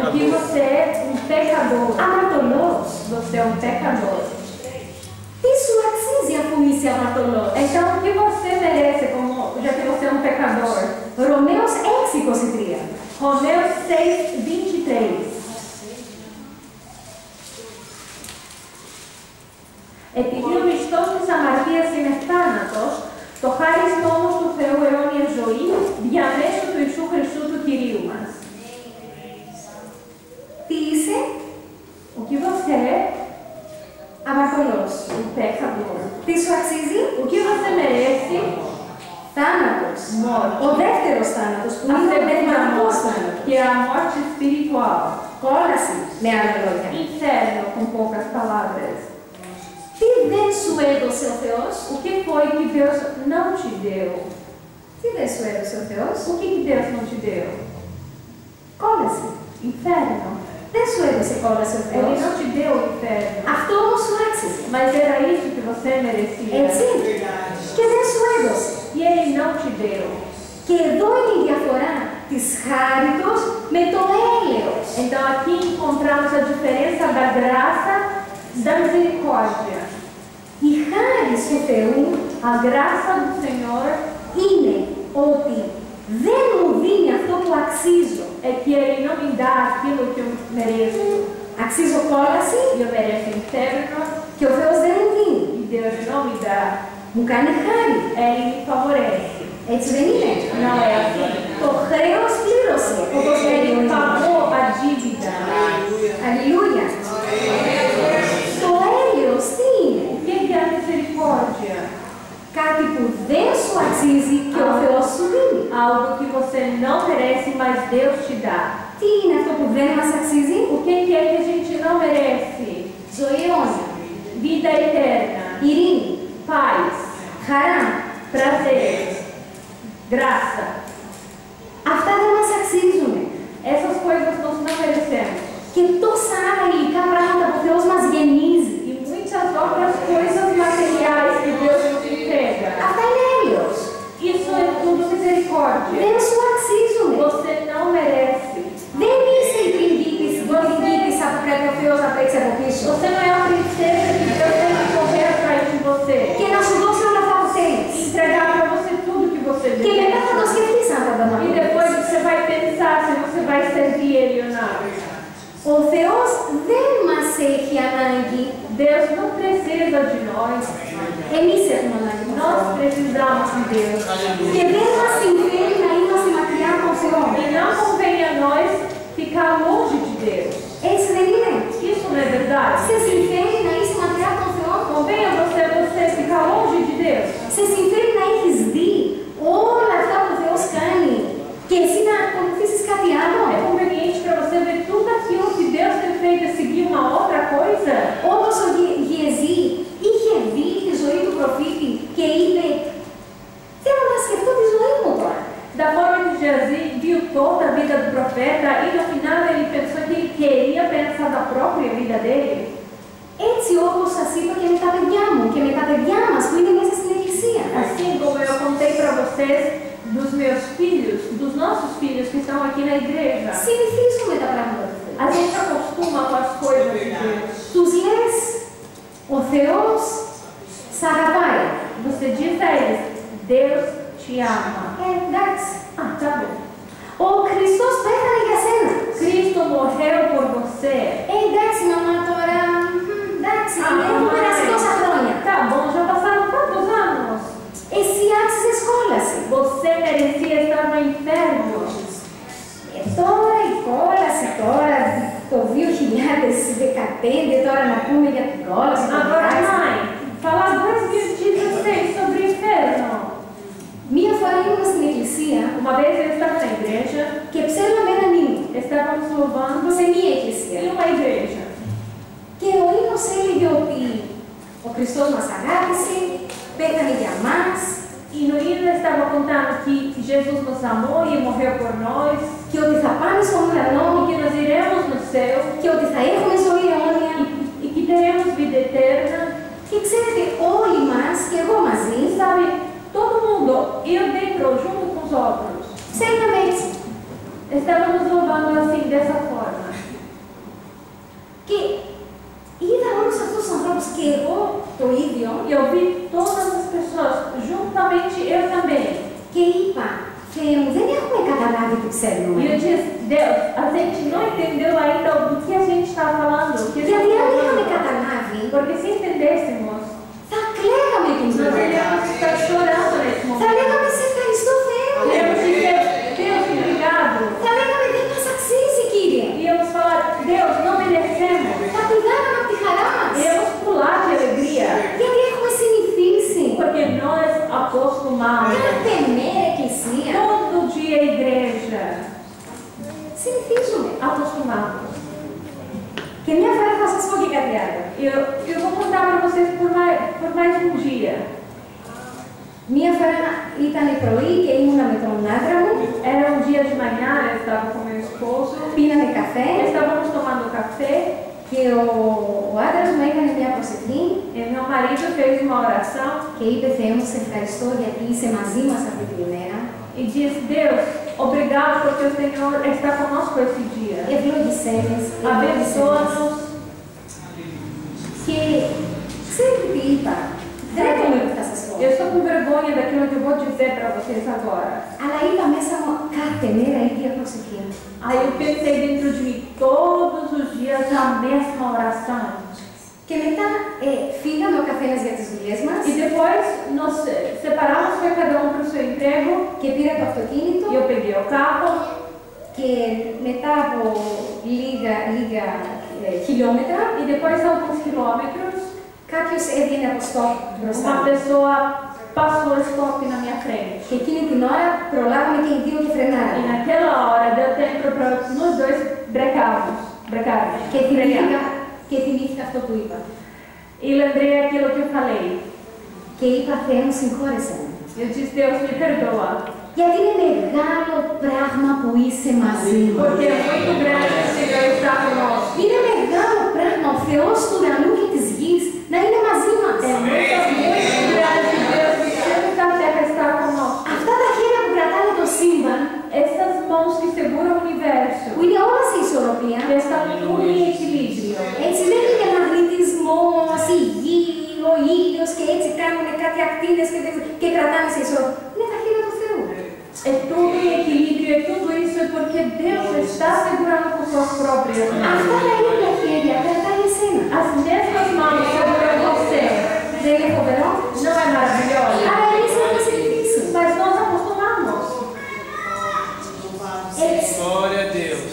O que você é um pecador. αμαρτωλός. Você é um pecador. Τι σου αξίζει αφού είσαι αμαρτωλός? Então, o que você merece, já que você é um pecador? Ρωμαίος 6:23. Romeus 6:23. Επειδή ο μισθός της αμαρτίας είναι θάνατος, το χάρισμα όμως του Θεού αιώνια ζωή διαμέσου του Ιησού Χριστού του Κυρίου μας. Τι είσαι, O que você é, αμαρτωλός. um pecador. Τι σου αξίζει, O que você merece, θάνατος. morte. Ο δεύτερος θάνατος που A είναι ο segunda πνευματικός morte, θάνατος. que é a morte espiritual. Κόλαση, με άλλα λόγια. Inferno, com poucas palavras. Τι δεν σου έδωσε ο Θεός? O que foi que Deus não te deu? Τι δεν σου έδωσε ο Θεός? O que Deus não te deu? Κόλαση. Inferno. Δεν σου έδωσε κόλαση ο Ele Θεός. não te deu o inferno. Αυτό όμως σου άξιζε. Mas era isso que você merecia. Έτσι. Και δεν σου έδωσε. E Ele não te deu. Και εδώ είναι η διαφορά της χάριτος με το έλεος. Então aqui encontramos a diferença da graça da misericórdia. Η χάρη του Θεού A graça do Senhor είναι ότι δεν μου δίνει αυτό που αξίζω. é que Ele não me dá aquilo que eu mereço. Αξίζω κόλαση E eu mereço inferno και ο Θεός δεν μου δίνει. e Deus não me dá. Μου κάνει χάρη. Ele me favorece. Έτσι δεν είναι? Não é assim. Το χρέος πλήρωσε, όπως λέει ο Ele Ιησούς. pagou a dívida. Αλληλούια. Το έλεος τι είναι? O que é a misericórdia? Κάτι που δεν σου αξίζει και ο Θεός σου δίνει. Algo que você não merece, mas Deus te dá. Τι είναι αυτό που δεν μας αξίζει? O que é que a gente não merece? Ζωή αιώνια, Vida eterna, ειρήνη, paz, χαρά, prazer, graça. Αυτά δεν μας αξίζουν. Essas coisas nós não merecemos. Και τόσα άλλα υλικά πράγματα που ο Θεός μας γεμίζει. E muitas outras coisas materiais que Deus nos entrega. Αυτά είναι έλεος. Isso é tudo misericórdia. Δεν σου αξίζουν. Você não merece. Δεν είσαι η πριγκίπισσα που πρέπει ο Θεός να παίξει από πίσω. Você não é a princesa que Deus tem que correr atrás de você. Και να σου δώσει όλα αυτά που θέλεις. Entregar para você tudo que você Και μετά deseja. θα το σκεφτείς αν θα το E αναπτύξεις. depois você vai pensar se você vai servir Ele ou não. Ο Θεός δεν μας έχει ανάγκη. Deus não precisa de nós. Εμείς έχουμε ανάγκη. Nós precisamos de Deus. Και δεν μας συμφέρει να είμαστε μακριά από τον Θεό. E não convém a nós ficar longe de Deus. Έτσι δεν είναι. Isso não é verdade? Σε συμφέρει να είσαι μακριά από τον Θεό. Convém a você ficar longe de Deus. Σε συμφέρει να έχεις δει όλα αυτά που ο Θεός κάνει και εσύ να ακολουθήσεις κάτι άλλο. É conveniente para você ver tudo aquilo que Deus tem feito e seguir uma outra coisa? Όπως ο Γεζή είχε δει τη ζωή του προφήτη και είπε θέλω να σκεφτώ τη ζωή μου τώρα. Da forma que Geazi viu toda a vida do profeta e no final ele pensou que ele queria pensar da própria vida dele. Έτσι όπως σας είπα και με τα παιδιά μου και με τα παιδιά μας που είναι μέσα στην εκκλησία. Assim como eu contei para vocês dos meus filhos, dos nossos filhos que estão aqui na igreja. Συνηθίζουμε τα πράγματα του Θεού. A gente acostuma com as coisas de Deus. Τους λες, ο Θεός σ' αγαπάει. Você diz a eles, Deus te ama. Εντάξει. Ah, tá bom. Ο Χριστός πέθανε για σένα. Cristo morreu por você. Εντάξει μαμά τώρα, εντάξει, έχουν περάσει τόσα χρόνια. Tá bom, já passaram tantos anos. Εσύ άξιζες κόλαση. Você merecia estar no inferno. Τώρα η κόλαση, τώρα το 2015, τώρα να πούμε για την κόλαση. Agora, mãe, falar 2016 sobre o inferno. Μία φορά ήμουν στην εκκλησία Uma vez eu estava na igreja, και ψέλναμε έναν ύμνο estávamos louvando σε μία εκκλησία. em uma igreja. Και ο ύμνος έλεγε ότι ο Χριστός μας αγάπησε, πέθανε για μας. E no hino estava contando que Jesus nos amou e morreu por nós, και ότι θα πάμε στον ουρανό e que nós iremos no céu, και ότι θα έχουμε ζωή αιώνια. e que teremos vida eterna. Και ξέρετε, όλοι μας και εγώ μαζί, E sabe, todo mundo, eu dentro, junto com os outros, ψέλναμε έτσι. estávamos louvando assim, dessa forma. Και είδα όλους αυτούς τους ανθρώπους και εγώ το ίδιο. E eu vi todas as pessoas, juntamente eu também. Και είπα, Θεέ μου, δεν έχουμε καταλάβει τι ψέλνουμε. E eu disse, Deus, a gente não entendeu ainda do que a gente estava falando. Γιατί αν είχαμε καταλάβει, Porque se entendêssemos, θα κλαίγαμε την nós ώρα. iríamos estar chorando nesse Θα momento. λέγαμε, σε ευχαριστώ Θεέ μου. Iríamos dizer, Deus, obrigado. Θα λέγαμε, δεν μας αξίζει Κύριε. Íamos falar, Deus, não merecemos. Θα πηδάγαμε από τη χαρά μας. Íamos pular de alegria. Γιατί έχουμε συνηθίσει. Porque nós acostumamos. Κάθε μέρα εκκλησία. Todo dia a igreja. Συνηθίζουμε. Acostumamos. Και μια φορά θα σας πω και κάτι άλλο. Eu vou contar para vocês por mais um dia. Μία φορά ήταν πρωί και ήμουνα με τον άντρα μου. Era um dia de manhã, eu estava com meu esposo. Πίναμε καφέ. Estávamos tomando café. Και ο άντρας μου έκανε μια προσευχή. E meu marido fez uma oração. Και είπε, Θεέ μου, σε ευχαριστώ γιατί είσαι μαζί μας αυτή την ημέρα. E disse, Deus, obrigado porque o Senhor está conosco esse dia. Ευλόγησέ μας. Abençoa-nos. Και ξέρετε τι είπα. Τρέπομαι που θα σας πω. Eu estou com vergonha daquilo que eu vou dizer para vocês agora. Αλλά είπα μέσα μου κάθε μέρα η ίδια προσευχή. Aí eu pensei dentro de mim todos os dias a mesma oração. Και μετά φύγαμε ο καθένας για τις δουλειές μας. E depois nos separamos, foi cada um para o seu emprego. Και πήρα το αυτοκίνητο. E eu peguei o carro. Και μετά από λίγα χιλιόμετρα, E depois de alguns quilômetros, κάποιος έβγαινε από stop μπροστά. uma pessoa passou o stop na minha frente. Και εκείνη την ώρα προλάβαμε και οι δύο και E φρενάραμε. naquela hora deu tempo para nós dois brecarmos. Και θυμήθηκα αυτό που είπα. E lembrei aquilo que eu falei. Και είπα, Θεέ μου, συγχώρεσέ με. Eu disse, Deus, me perdoa. Γιατί είναι μεγάλο πράγμα που είσαι μαζί μας. Porque é muito grande o Senhor estar conosco. Είναι μεγάλο πράγμα ο Θεός του ουρανού και της γης να είναι μαζί μας. É muito grande Deus do céu e da terra estar conosco. Αυτά τα χέρια που κρατάνε το σύμπαν, Essas mãos que seguram o universo, που είναι όλα σε ισορροπία, que estão tudo em equilíbrio. έτσι δεν είναι μαγνητισμός, η γη, ο ήλιος και έτσι κάνουν κάτι ακτίνες και κρατάνε σε ισορροπία. Είναι τα χέρια του Θεού. É tudo em equilíbrio, e tudo isso é porque Deus está segurando com suas próprias mãos. Αυτά τα ίδια χέρια κρατάνε εσένα. As mesmas mãos seguram você. Δεν είναι φοβερό? Não é maravilhoso? Άρα εμείς να το συνηθίσουμε. Mas nós acostumamos. Έτσι. Glória a Deus.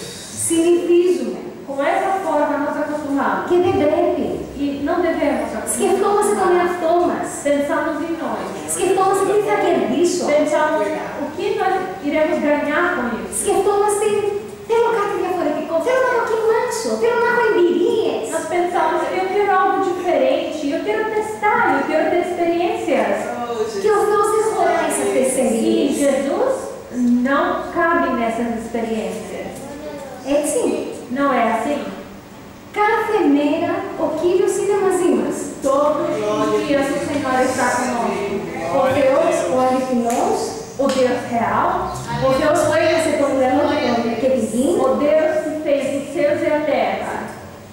Συνηθίζουμε. Com essa forma nós acostumamos. Και δεν πρέπει. E não devemos acostumar. Σκεφτόμαστε τον εαυτό μας. Pensamos em nós. Σκεφτόμαστε τι θα κερδίσω. Pensamos o que nós iremos ganhar com isso. Σκεφτόμαστε θέλω κάτι διαφορετικό. Θέλω να δοκιμάσω. Θέλω να έχω εμπειρίες. Nós pensamos que eu quero algo diferente, eu quero testar, eu quero ter experiências. Και ο Θεός δεν χωράει σε αυτές τις E εμπειρίες. Jesus não cabe nessas experiências. Έτσι. Não é assim? Κάθε μέρα ο Κύριος είναι μαζί μας. Todos os dias o Senhor está conosco. Ο Θεός, ο αληθινός, O Deus real, ο Θεός που έχασε τον ουρανό και τη γη. o Deus que fez os céus e a terra.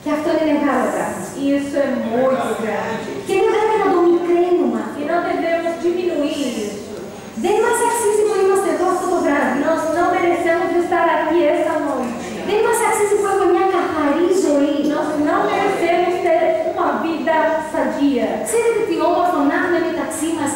Και αυτό είναι μεγάλο πράγμα. Isso é muito grande. Και δεν πρέπει να το μικραίνουμε. E não devemos diminuir isso. Δεν μας αξίζει που είμαστε εδώ αυτό το βράδυ. Nós não merecemos estar aqui esta noite. Δεν μας αξίζει που έχουμε μια καθαρή ζωή. Nós não merecemos ter uma vida sadia. Ξέρετε τι όμορφο να έχουμε μεταξύ μας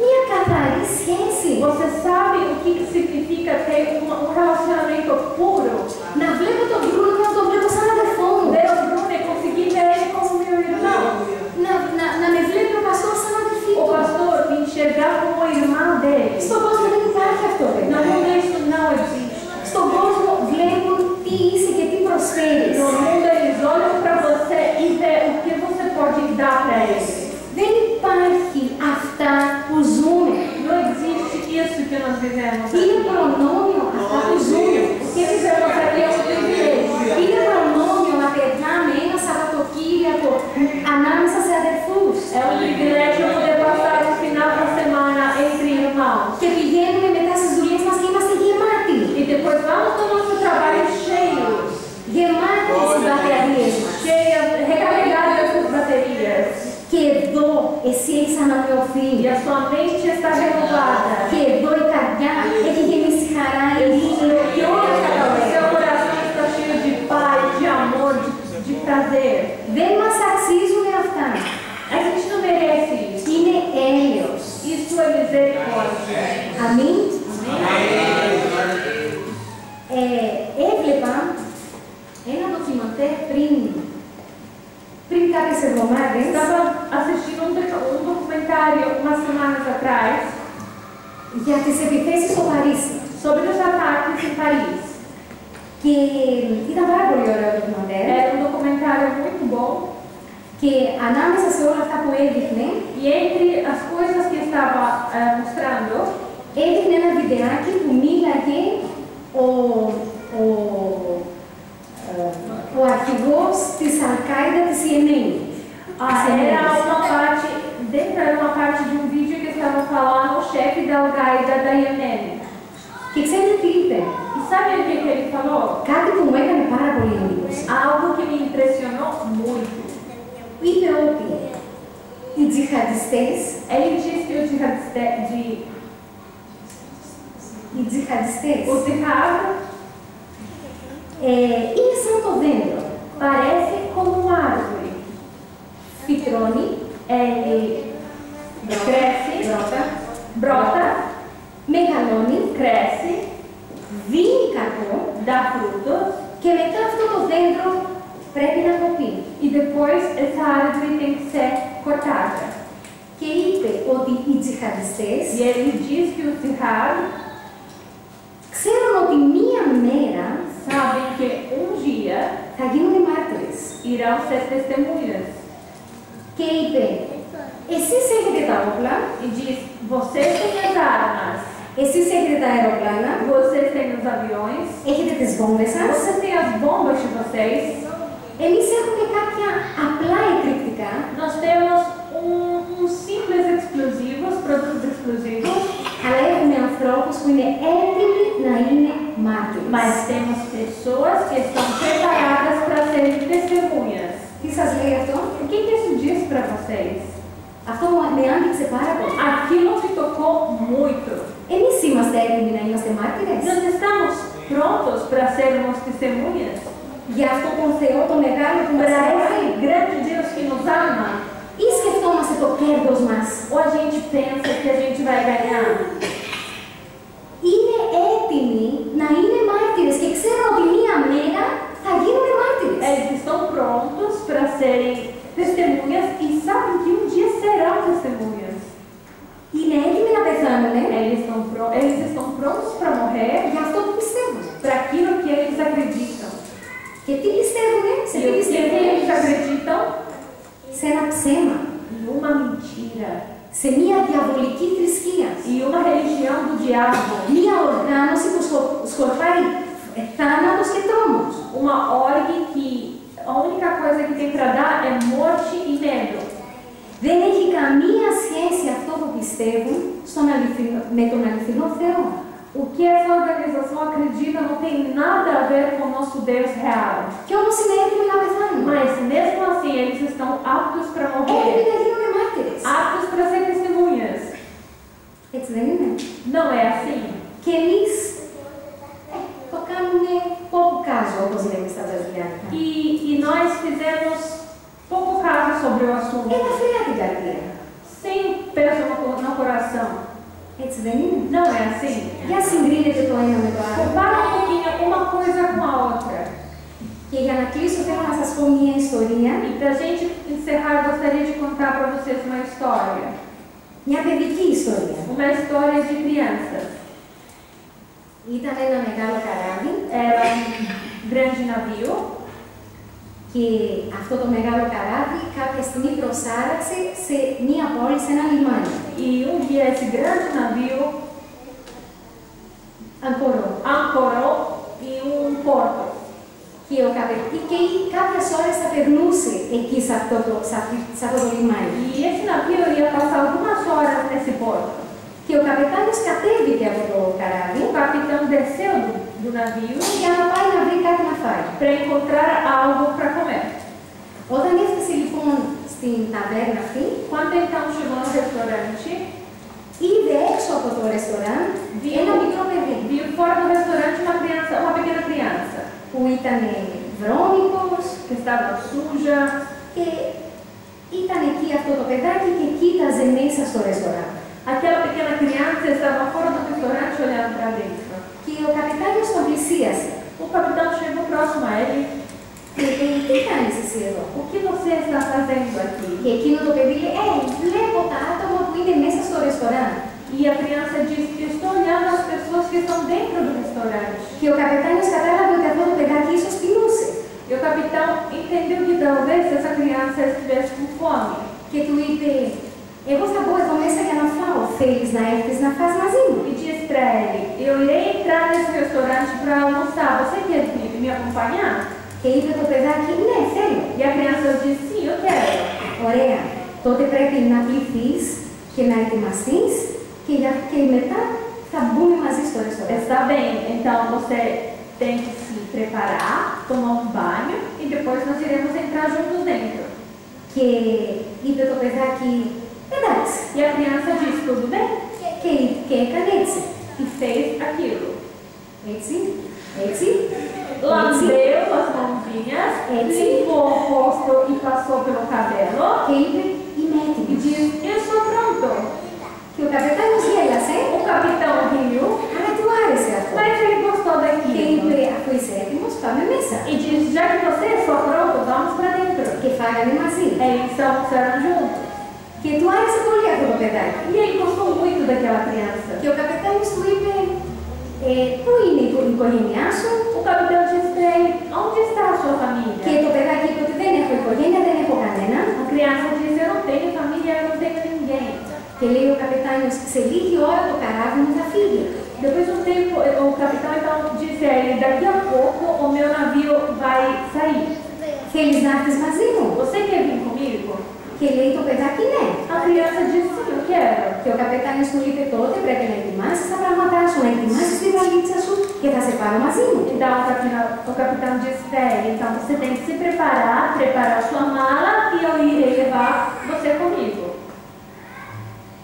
μια καθαρή σχέση. Você sabe o que significa ter um relacionamento puro? Να βλέπω τον Μπρούνο και να τον βλέπω σαν αδερφό μου. Ver o Bruno e conseguir ver ele como meu irmão. Να με βλέπει ο παστόρ σαν αδερφή O του. pastor me enxergar como irmã dele. Στον κόσμο δεν υπάρχει αυτό, No παιδιά. mundo isso não existe. Στον κόσμο βλέπουν τι είσαι και τι προσφέρεις. No mundo eles olham para você e vê o que você pode dar para eles. Δεν υπάρχει αυτά που ζούμε. Não existe isso que nós vivemos. Είναι προνόμιο αυτά που ζούμε. O que vivemos aqui é um privilégio. Είναι προνόμιο να περνάμε ένα Σαββατοκύριακο ανάμεσα σε αδερφούς. É um privilégio poder passar o final da semana entre irmãos. Και πηγαίνουμε μετά στις δουλειές μας και είμαστε γεμάτοι. E depois vamos no nosso trabalho cheios. Γεμάτοι στις μπαταρίες μας. Cheias, recarregadas as baterias. Και εδώ εσύ έχεις ανανεωθεί. E a sua mente está renovada. Και εδώ η καρδιά έχει γεμίσει χαρά, ειρήνη και όλα αυτά τα O ωραία. seu coração está cheio de paz, de amor, de prazer. Δεν μας αξίζουν αυτά. A gente não merece isso. Είναι έλεος. Isso é misericórdia. Αμήν. Έβλεπα ένα ντοκιμαντέρ πριν κάποιες εβδομάδες Estava assistindo um documentário umas semanas atrás για τις επιθέσεις στο Παρίσι. sobre os ataques em Paris. Και ήταν πάρα πολύ ωραίο ντοκιμαντέρ. Era um documentário muito bom. Και ανάμεσα σε όλα αυτά που έδειχνε, E entre as coisas que estava mostrando, έδειχνε ένα βιντεάκι που μίλαγε ο αρχηγός της Αλ-Κάιντα της Ιεμένη. era uma parte de um vídeo que estavam falando o chefe da Al-Qaeda da Yemen. Και ξέρετε τι είπε? E sabe o que ele falou? Κάτι που μου έκανε πάρα πολύ εντύπωση. Algo que me impressionou muito. Είπε ότι οι τζιχαντιστές, Ele disse que οι τζιχαντιστές o jihad είναι σαν το δέντρο. parece como uma árvore. Φυτρώνει, Ele cresce, brota, μεγαλώνει, cresce, δίνει καρπό dá frutos και μετά αυτό το δέντρο πρέπει να κοπεί. e depois essa árvore tem que ser cortada. Και είπε ότι οι τζιχαντιστές E ele diz que o jihad ξέρουν ότι μία μέρα sabem que um dia θα γίνουν οι μάρτυρες. irão ser testemunhas. Και είπε, εσείς έχετε τα όπλα, E diz: vocês têm as armas, Εσείς έχετε τα αεροπλάνα, vocês têm os aviões, έχετε τις βόμβες σας. vocês têm as bombas de vocês, Εμείς έχουμε κάποια απλά εκρηκτικά, nós temos simples explosivos, produtos explosivos, αλλά έχουμε ανθρώπους που είναι έτοιμοι να είναι μάρτυρες. mas temos pessoas que estão preparadas para serem testemunhas. Τι σας λέει αυτό? O que isso diz para vocês? Αυτό με άνοιξε πάρα πολύ. Aquilo me tocou muito. Εμείς είμαστε έτοιμοι να είμαστε μάρτυρες. Nós estamos prontos para sermos testemunhas? Για αυτό τον Θεό, τον μεγάλο που μας Para αγαπάει. esse grande Deus que nos ama? Ή σκεφτόμαστε το κέρδος μας? Ou a gente pensa que a gente vai ganhar? Είναι έτοιμοι να είναι μάρτυρες και ξέρουν ότι μία μέρα θα γίνουν μάρτυρες. Eles estão prontos para serem testemunhas e sabem que dia serão testemunhas. Είναι έτοιμοι να πεθάνουν Eles estão prontos para morrer για αυτό που πιστεύουν. para aquilo que eles acreditam. Και τι πιστεύουν? Σε E τι o que πιστεύουν? eles acreditam? Σε ένα ψέμα. Em uma mentira. Σε μία διαβολική θρησκεία. E uma religião do diabo. Μία οργάνωση που σκορπάει θάνατος και τρόμος. Uma org que a única coisa que tem para dar é morte e medo. Δεν έχει καμία σχέση αυτό που πιστεύουν με τον αληθινό Θεό. O que essa organização acredita não tem nada a ver com o nosso Deus real. Και όμως είναι έτοιμοι να πεθάνουν. Mas mesmo assim eles estão aptos para Έτοιμοι morrer. να γίνουν μάρτυρες. Aptos para ser testemunhas. Έτσι δεν είναι? Não é assim? Και εμείς το κάνουμε pouco caso, όπως λέμε στα βραζιλιάνικα. E nós fizemos pouco caso sobre o assunto. Ελαφριά την καρδία. Sem peso no coração. Έτσι δεν είναι? Não é assim? Για συγκρίνετε το ένα με το άλλο. Compara um pouquinho uma coisa com a outra. Και για να κλείσω θέλω να σας πω μια ιστορία. E pra gente encerrar, eu gostaria de contar para vocês uma história. Μια παιδική ιστορία. Uma história de crianças. Ήταν ένα μεγάλο καράβι. Era grande navio. Και αυτό το μεγάλο καράβι κάποια στιγμή προσάραξε σε μία πόλη, σε ένα λιμάνι. E dia esse grande navio ancorou em porto. Και κάποιες ώρες θα περνούσε εκεί σε αυτό το λιμάνι. E esse navio ia passar algumas horas nesse porto. Και ο καπετάνιος κατέβηκε από το καράβι. O capitão desceu do navio για να πάει να βρει κάτι να φάει. Para encontrar algo para comer. Όταν έφτασε λοιπόν στην ταβέρνα αυτή, quando então chegou no restaurante, είδε έξω από το ρεστοράν ένα μικρό παιδί. Viu fora do restaurante uma pequena criança. Που ήταν βρώμικος, que estava suja. Και ήταν εκεί αυτό το παιδάκι και κοίταζε μέσα στο ρεστοράν. Aquela pequena criança estava fora do restaurante olhando para dentro. Και ο καπετάνιος τον πλησίασε. O capitão chegou próximo a ele. Και είπε, τι κάνεις εσύ εδώ? O que você está fazendo aqui? Και εκείνο το παιδί λέει, βλέπω τα άτομα που είναι μέσα στο ρεστοράν. E a criança disse, estou olhando as pessoas que estão dentro do restaurante. Και ο καπετάνιος κατάλαβε ότι αυτό το παιδάκι ίσως πεινούσε. E o capitão entendeu que talvez essa criança estivesse com fome. Και του είπε, εγώ θα μπω εδώ μέσα για να φάω. Θέλεις να έρθεις να φας μαζί μου? E disse para ele, eu irei entrar nesse restaurante para almoçar. Você quer me acompanhar? Και είπε το παιδάκι, ναι, θέλω. E a criança disse, sim, eu quero. Ωραία. Τότε πρέπει να πληθείς και να ετοιμαστείς και μετά θα μπούμε μαζί στο ρεστοράν. Está bem, então você tem que se preparar, tomar um banho e depois nós iremos entrar juntos dentro. Και είπε το παιδάκι, εντάξει. E a criança disse, tudo bem? Και έκανε έτσι. E fez aquilo. Έτσι, έτσι. Lambeu as mãozinhas, limpou o rosto e passou pelo cabelo. Και είπε, είμαι E έτοιμος. disse, eu estou pronto. Και ο καπετάνιος γέλασε. O capitão riu, Αλλά του άρεσε αυτό. mas ele gostou Και daquilo. είπε, αφού είσαι έτοιμος, πάμε μέσα. E disse, já que você está pronto, vamos para dentro. Και φάγανε μαζί. Eles almoçaram juntos. Και του άρεσε πολύ αυτό το παιδάκι. E ele gostou muito daquela criança. Και ο καπετάνιος του είπε, πού είναι η οικογένειά σου? O capitão disse para ele, onde está a sua família? Και το παιδάκι είπε ότι δεν έχω οικογένεια, δεν έχω κανένα. A criança disse, eu não tenho família, eu não tenho ninguém. Και λέει ο καπετάνιος, σε λίγη ώρα το καράβι μου θα φύγει. Depois de um tempo, o capitão então disse a ele, daqui a pouco o meu navio vai sair. Θέλεις να έρθεις μαζί μου? Você quer vir comigo? Και λέει το παιδάκι ναι. A criança disse, sim, eu quero. Και ο καπετάνιος του είπε τότε πρέπει να ετοιμάσεις τα πράγματά σου, να ετοιμάσεις τη βαλίτσα σου και θα σε πάρω μαζί μου. Então o capitão disse para ele, então você tem que se preparar, preparar sua mala e eu irei levar você comigo.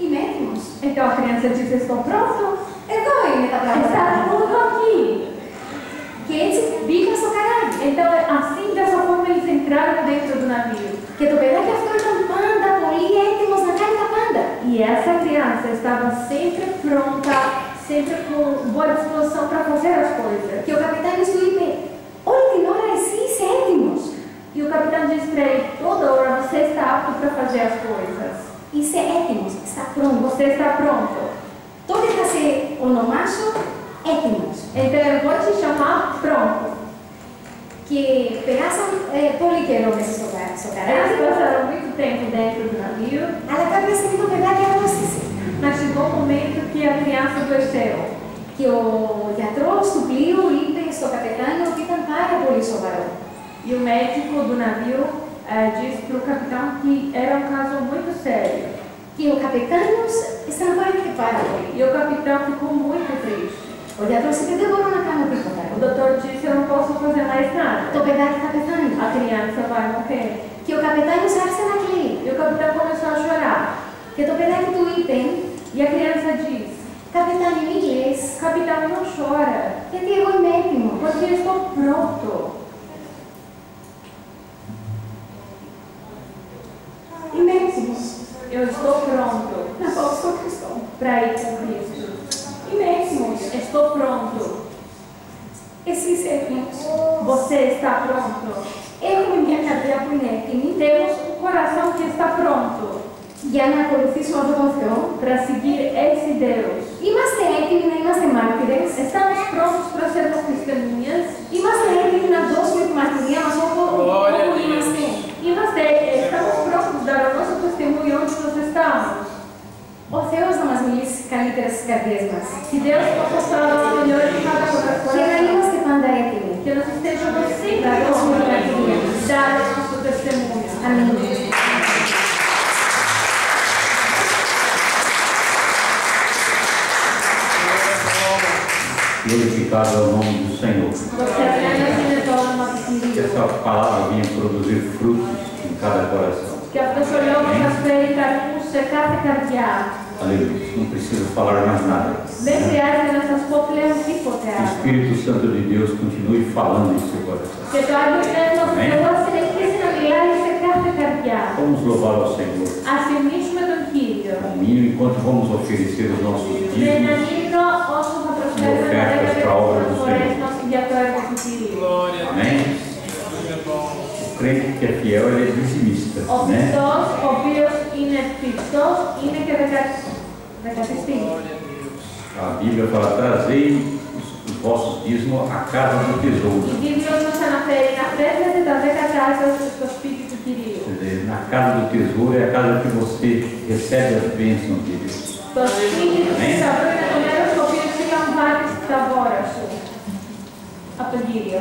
Είμαι έτοιμος. Então a criança disse, estou pronto. Εδώ είναι τα πράγματα. Está tudo aqui. Και έτσι μπήκα στο καράβι. Então assim, dessa forma eles entraram dentro do navio. Και το παιδάκι αυτό ήταν πάντα πολύ έτοιμος να κάνει τα πάντα. E essa criança estava sempre pronta, sempre com boa disposição para fazer as coisas. Και ο καπετάνιος του είπε, όλη την ώρα εσύ είσαι έτοιμος. E o capitão disse para ele, toda hora você está apto para fazer as coisas. Είσαι έτοιμος, está pronto. Você está pronto. Τότε θα σε ονομάσω έτοιμος. Então eu vou te chamar pronto. Και περάσαν πολύ καιρό μέσα στο καράβι. Eles passaram muito tempo dentro do navio, Αλλά κάποια στιγμή το παιδάκι αρρώστησε. mas chegou o momento que a criança adoeceu. Και ο γιατρός του πλοίου είπε στο καπετάνιο ότι ήταν πάρα πολύ σοβαρό. E o médico do navio disse para o capitão que era um caso muito sério. Και ο καπετάνιος αισθανθήκε πάρα πολύ. E o capitão ficou muito triste. Ο γιατρός είπε δεν μπορώ να κάνω τίποτα. O doutor disse, eu não posso fazer mais nada. Το παιδάκι θα πεθάνει. A criança vai morrer. Και ο καπετάνιος άρχισε να κλαίει. E o capitão começou a chorar. Και το παιδάκι του είπε, E a criança diz, καπετάνιο μη κλαις, capitão, não chora, γιατί εγώ είμαι έτοιμο. porque eu estou pronto. Είμαι έτοιμος. Eu estou pronto Να πάω στο Χριστό. para ir com Cristo. Είμαι έτοιμος. Estou pronto. Εσύ είσαι έτοιμος. Você está pronto. Έχουμε μια καρδιά που είναι έτοιμη Temos um coração que está pronto για να ακολουθήσουμε αυτόν τον Θεό. para seguir esse Deus. Είμαστε έτοιμοι να είμαστε μάρτυρες. Estamos prontos para sermos testemunhas. Είμαστε έτοιμοι να δώσουμε τη μαρτυρία μας όπου είμαστε. Estamos prontos a dar o nosso testemunho onde nós estamos. Ο Θεός να μας μιλήσει καλύτερα στις καρδιές μας. Que Deus possa falar melhor em cada Και να coração. είμαστε πάντα έτοιμοι. Que nós estejamos sempre prontos para dar o nosso testemunho. Amém. Glorificado é o nome do Senhor. Que essa palavra venha produzir frutos em cada coração. Que αποφελόμαστε περιταρμούς σε κάθε καρδιά. Aleluia. Não preciso falar mais nada. Δεν χρειάζεται να σας πω πλέον τίποτε Que o άλλο. Espírito Santo de Deus continue falando em seu coração. Και το Άγιο Πνεύμα του Θεού συνεχίσει να μιλάει σε κάθε καρδιά. Vamos louvar ao Senhor. Ας τιμήσουμε τον Κύριο. Caminho enquanto vamos oferecer os nossos Με έναν dízimos. ύμνο όσο θα προσφέρουμε τα δέκα μας για το έργο του Κυρίου. Amém? O crente que é fiel, ele é dizimista. Ο Né? πιστός, ο οποίος είναι πιστός, είναι και δεκατιστής. A Bíblia fala: trazei os vossos dízimos à casa do tesouro. Η Βίβλος μας αναφέρει να φέρνετε τα 10 τάσες στο σπίτι του Κυρίου. Quer dizer, na casa do tesouro é a casa que você recebe as bênçãos de Deus. Το σπίτι του θησαυρού είναι το μέρος στο οποίο εσύ λαμβάνεις τα δώρα σου από τον Κύριο.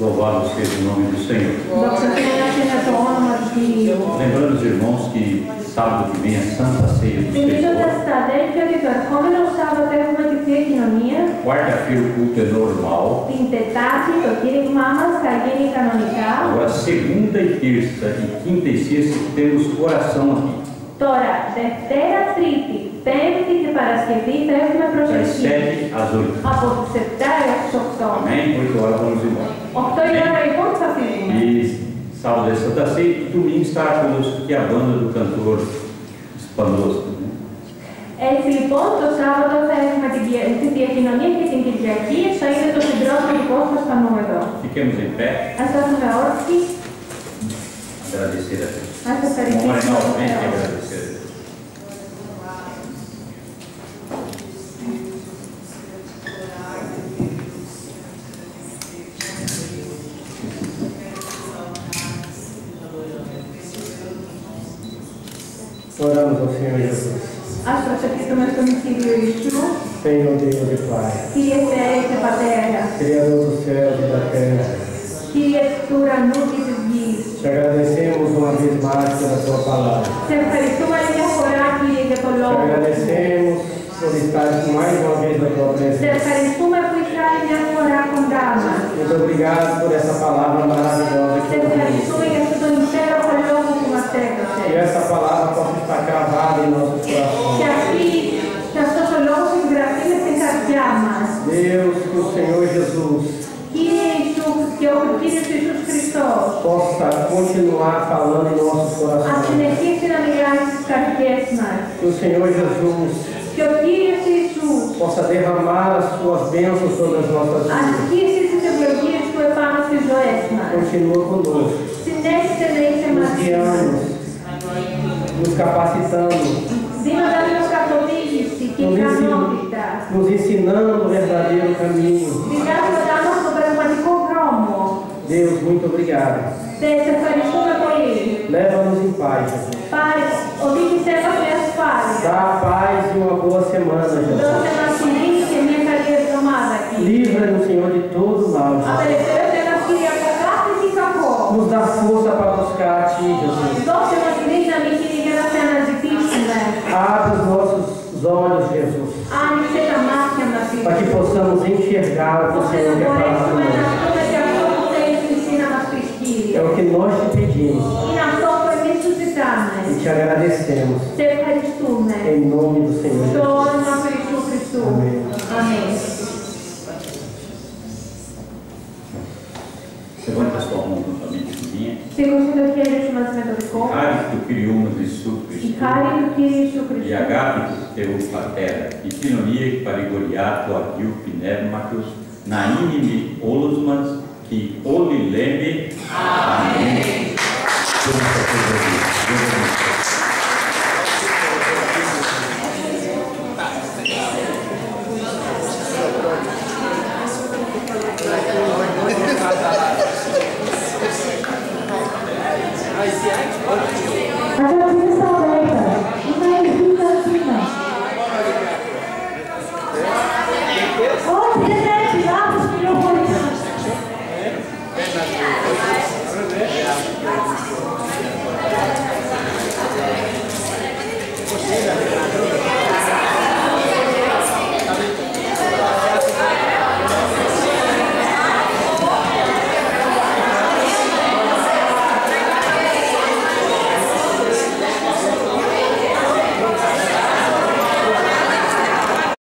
Louvado seja o nome do Senhor. Lembrando os irmãos que sábado que vem é Santa Ceia do Senhor. Quarta-feira o culto é normal. Agora segunda e terça e quinta e sexta temos oração aqui. Τώρα, Δευτέρα, Τρίτη, Πέμπτη και Παρασκευή θα έχουμε Das προσευχή. 7 às 8. Από τις 7 έως τις 8. Amém? 8 horas vamos embora. 8 η ώρα λοιπόν θα φύγουμε. E sábado é Santa Ceia e domingo estará conosco aqui a banda do cantor Spanosco. Έτσι λοιπόν το Σάββατο θα έχουμε τη διακοινωνία και την Κυριακή, θα είναι το συντρόφιλικό που θα σπανούμε εδώ. Fiquemos em pé. Ας έχουμε όρθιοι. Agradecer a Deus. Ας ευχαριστήσουμε. Vamos novamente agradecer a Deus. Oramos ao Senhor Jesus. Ας προσευχηθούμε στον Κύριο Ιησού. Senhor Deus e Pai, Κύριε Θεέ και Πατέρα, Criador do céu e da terra, Κύριε του ουρανού και της γης, te agradecemos uma vez mais pela tua palavra. σε ευχαριστούμε άλλη μια φορά, Κύριε, για το Te λόγο. agradecemos por estar mais uma vez na tua Σε presença. ευχαριστούμε που είσαι άλλη μια φορά κοντά μας. Muito obrigado por essa palavra maravilhosa Σε que ouvimos. ευχαριστούμε για αυτόν τον υπέροχο λόγο που μας Que έδωσε. essa palavra possa estar gravada em nossos Και corações. αυτός ο λόγος εγγραφεί μες στην καρδιά μας. Deus, que o Senhor Jesus Κύριε Ιησού και ο Κύριος Ιησούς Χριστός, possa continuar falando em nossos ας corações. συνεχίσει να μιλάει στις καρδιές μας. Que o Senhor Jesus Και ο Κύριος Ιησούς possa derramar as suas bênçãos sobre as nossas vidas. ασκήσει τις ευλογίες του επάνω στις ζωές μας. Continua conosco, Συνέχισε να είσαι nos μαζί μας, guiando, nos capacitando, δίνοντας μας καθοδήγηση και ικανότητα, nos ensinando o verdadeiro caminho. διδάσκοντάς μας τον πραγματικό δρόμο. Deus, muito obrigado. Σε ευχαριστούμε πολύ. Leva-nos em paz, Jesus. Pai, οδήγησέ μας με ασφάλεια. Dá a paz e uma boa semana, Jesus. Δώσε μας ειρήνη και μια καλή εβδομάδα, Κύριε. Livra-nos, Senhor, de todo mal, Jesus. Απελευθέρωσε μας, Κύριε, από κάθε τι κακό. Nos dá força para buscar a Ti, Jesus. Δώσε μας δύναμη, Κύριε, για να σε αναζητήσουμε. Abre os nossos olhos, Jesus, Άνοιξε τα μάτια μας, para que Κύριε. possamos enxergar o que o Ώστε Senhor να quer falar μπορέσουμε να conosco. δούμε και αυτό που θέλεις εσύ να μας πεις, Κύριε. É o que nós te pedimos Είναι αυτό που εμείς σου ζητάμε. e te agradecemos. Σε ευχαριστούμε. Em nome do Senhor Στο Jesus. όνομα του Ιησού Χριστού. Αμήν. Αμήν. Levanta a sua mão juntamente comigo. Σήκωσε το χέρι σου μαζί με το δικό μου. Χάρη του Κυρίου μας Ιησού Η Χριστού χάρη του Κύριου Ιησού η Χριστού. αγάπη του Θεού Πατέρα, η κοινωνία και παρηγοριά του Αγίου Πνεύματος να είναι με όλους μας και όλοι λέμε Αμήν.